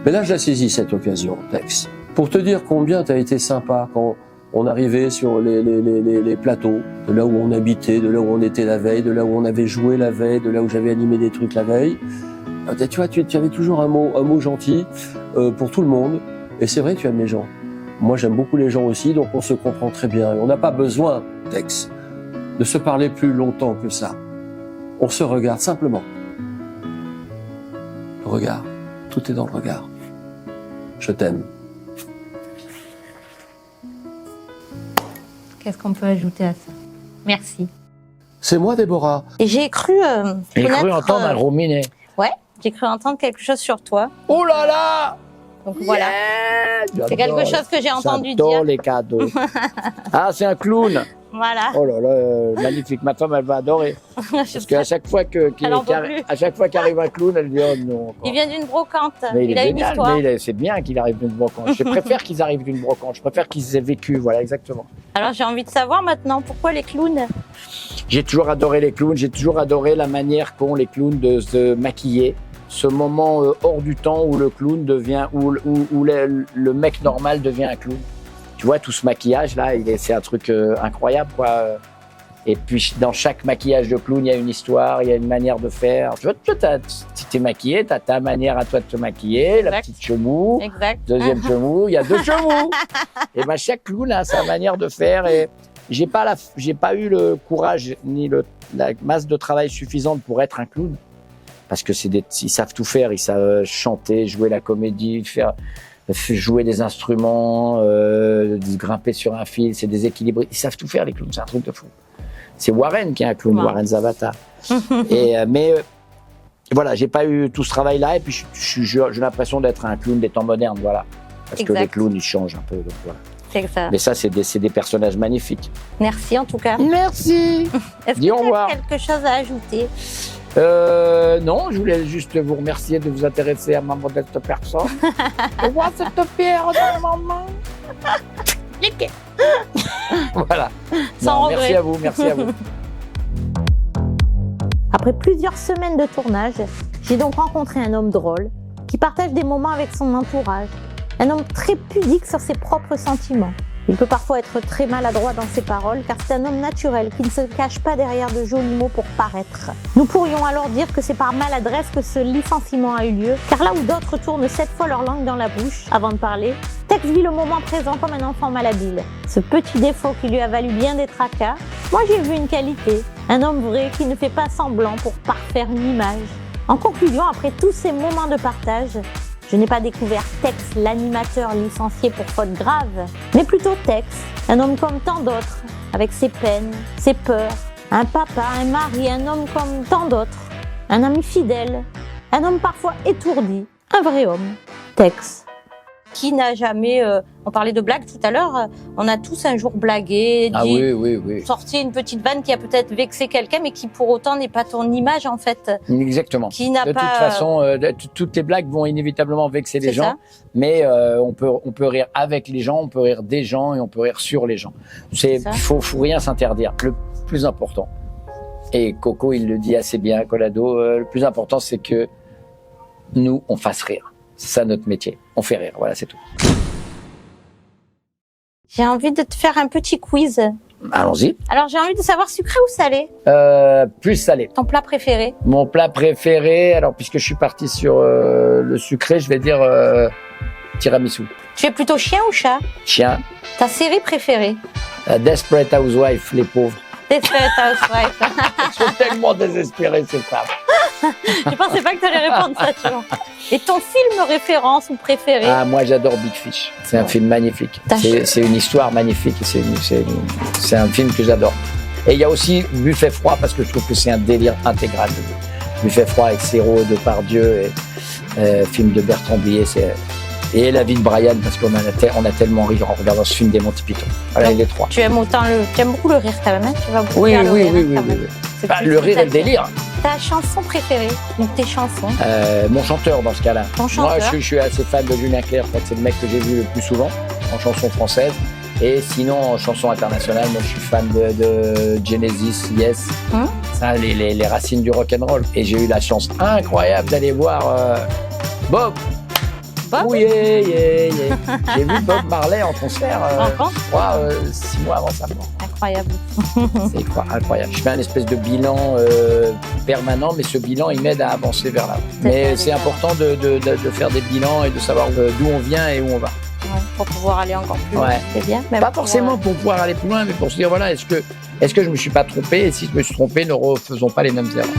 Mais là, je la saisis cette occasion, Tex, pour te dire combien tu as été sympa quand on arrivait sur les plateaux, de là où on habitait, de là où on était la veille, de là où on avait joué la veille, de là où j'avais animé des trucs la veille. Tu vois, tu avais toujours un mot gentil pour tout le monde. Et c'est vrai, tu aimes les gens. Moi, j'aime beaucoup les gens aussi, donc on se comprend très bien. Et on n'a pas besoin, Tex, de se parler plus longtemps que ça. On se regarde simplement. Le regard, tout est dans le regard. Je t'aime. Qu'est-ce qu'on peut ajouter à ça? Merci. C'est moi, Déborah. Et j'ai cru J'ai cru entendre un rominet. Ouais, j'ai cru entendre quelque chose sur toi. Oh là là! Donc voilà. C'est quelque chose que j'ai entendu dire. J'adore les cadeaux. Ah, c'est un clown. Voilà. Oh là là, magnifique. Ma femme, elle va adorer. Parce qu'à chaque fois qu'arrive un clown, elle dit oh non. Il vient d'une brocante. Mais il a une génial, histoire. mais c'est bien qu'il arrive d'une brocante. Je préfère qu'ils arrivent d'une brocante. Je préfère qu'ils aient vécu. Voilà, exactement. Alors j'ai envie de savoir maintenant pourquoi les clowns. J'ai toujours adoré les clowns. J'ai toujours adoré la manière qu'ont les clowns de se maquiller. Ce moment hors du temps où le clown devient, où le mec normal devient un clown. Tu vois, tout ce maquillage là, c'est un truc incroyable quoi. Et puis dans chaque maquillage de clown, il y a une histoire, il y a une manière de faire. Tu vois, si t'es maquillé, t'as ta manière à toi de te maquiller, Exact. la petite chemou, Exact. deuxième chemou, il y a deux chemous. Et ben chaque clown a sa manière de faire et j'ai pas eu le courage ni la masse de travail suffisante pour être un clown. Parce que ils savent tout faire, ils savent chanter, jouer la comédie, jouer des instruments, grimper sur un fil, c'est des équilibres. Ils savent tout faire les clowns, c'est un truc de fou. C'est Warren qui est un clown, Wow. Warren Zavata. Mais voilà, j'ai pas eu tout ce travail-là et puis j'ai l'impression d'être un clown des temps modernes, voilà. Parce que Exact. les clowns ils changent un peu, donc voilà. C'est ça. Mais ça c'est des personnages magnifiques. Merci en tout cas. Merci. Est-ce Dis que au tu as revoir. quelque chose à ajouter? Non, je voulais juste vous remercier de vous intéresser à ma modeste personne. Je vois cette pierre dans ma main. Voilà. Sans Non, regret. merci à vous, merci à vous. Après plusieurs semaines de tournage, j'ai donc rencontré un homme drôle qui partage des moments avec son entourage. Un homme très pudique sur ses propres sentiments. Il peut parfois être très maladroit dans ses paroles car c'est un homme naturel qui ne se cache pas derrière de jolis mots pour paraître. Nous pourrions alors dire que c'est par maladresse que ce licenciement a eu lieu car là où d'autres tournent 7 fois leur langue dans la bouche avant de parler, Tex vit le moment présent comme un enfant malhabile. Ce petit défaut qui lui a valu bien des tracas, moi j'ai vu une qualité. Un homme vrai qui ne fait pas semblant pour parfaire une image. En conclusion, après tous ces moments de partage, je n'ai pas découvert Tex, l'animateur licencié pour faute grave, mais plutôt Tex, un homme comme tant d'autres, avec ses peines, ses peurs, un papa, un mari, un homme comme tant d'autres, un ami fidèle, un homme parfois étourdi, un vrai homme, Tex. Qui n'a jamais, on parlait de blagues tout à l'heure, on a tous un jour blagué, Ah dit, oui. sorti une petite vanne qui a peut-être vexé quelqu'un, mais qui pour autant n'est pas ton image en fait. Exactement. Qui n'a de pas, toute façon, toutes les blagues vont inévitablement vexer les C'est gens, ça. mais on peut rire avec les gens, on peut rire des gens et on peut rire sur les gens. Faut rien s'interdire. Le plus important, et Coco il le dit assez bien, Collado, le plus important c'est que nous on fasse rire. C'est ça notre métier. On fait rire, voilà, c'est tout. J'ai envie de te faire un petit quiz. Allons-y. Alors j'ai envie de savoir sucré ou salé. Plus salé. Ton plat préféré. Mon plat préféré, alors puisque je suis parti sur le sucré, je vais dire tiramisu. Tu es plutôt chien ou chat? Chien. Ta série préférée. Desperate Housewife, les pauvres. Desperate Housewife. Elles sont tellement désespérées, ces femmes. Je pensais pas que tu allais répondre ça, tu vois. Et ton film référence ou préféré? Ah, moi j'adore Big Fish. C'est un film magnifique. C'est une histoire magnifique. C'est un film que j'adore. Et il y a aussi Buffet froid parce que je trouve que c'est un délire intégral. Buffet froid avec Serrault, Depardieu, et, film de Bertrand Blier. Et La vie de Brian parce qu'on a tellement ri en regardant ce film des Monty Python. Voilà les trois. Tu aimes beaucoup le rire quand même, hein? Tu vas beaucoup Oui, vers le oui, rire, oui, oui, quand oui, même. oui. C'est Bah, plus le rire et le facile. délire. Ta chanson préférée, une de tes chansons? Mon chanteur dans ce cas-là. Ton chanteur. Moi, je suis assez fan de Julien Clerc. En fait, c'est le mec que j'ai vu le plus souvent en chanson française. Et sinon, en chanson internationale, moi, je suis fan de Genesis, Yes. Ça, les racines du rock'n'roll. Et j'ai eu la chance incroyable d'aller voir Bob. Bob? Oui, j'ai vu Bob Marley en concert, je crois, 6 mois avant sa mort. Incroyable. C'est incroyable. Je fais un espèce de bilan permanent, mais ce bilan, il m'aide à avancer vers là. Mais c'est important de faire des bilans et de savoir d'où on vient et où on va. Ouais, pour pouvoir aller encore plus loin. Ouais. C'est bien. Même Pas forcément pour pouvoir aller plus loin, mais pour se dire, voilà, est-ce que je me suis pas trompé? Et si je me suis trompé, ne refaisons pas les mêmes erreurs.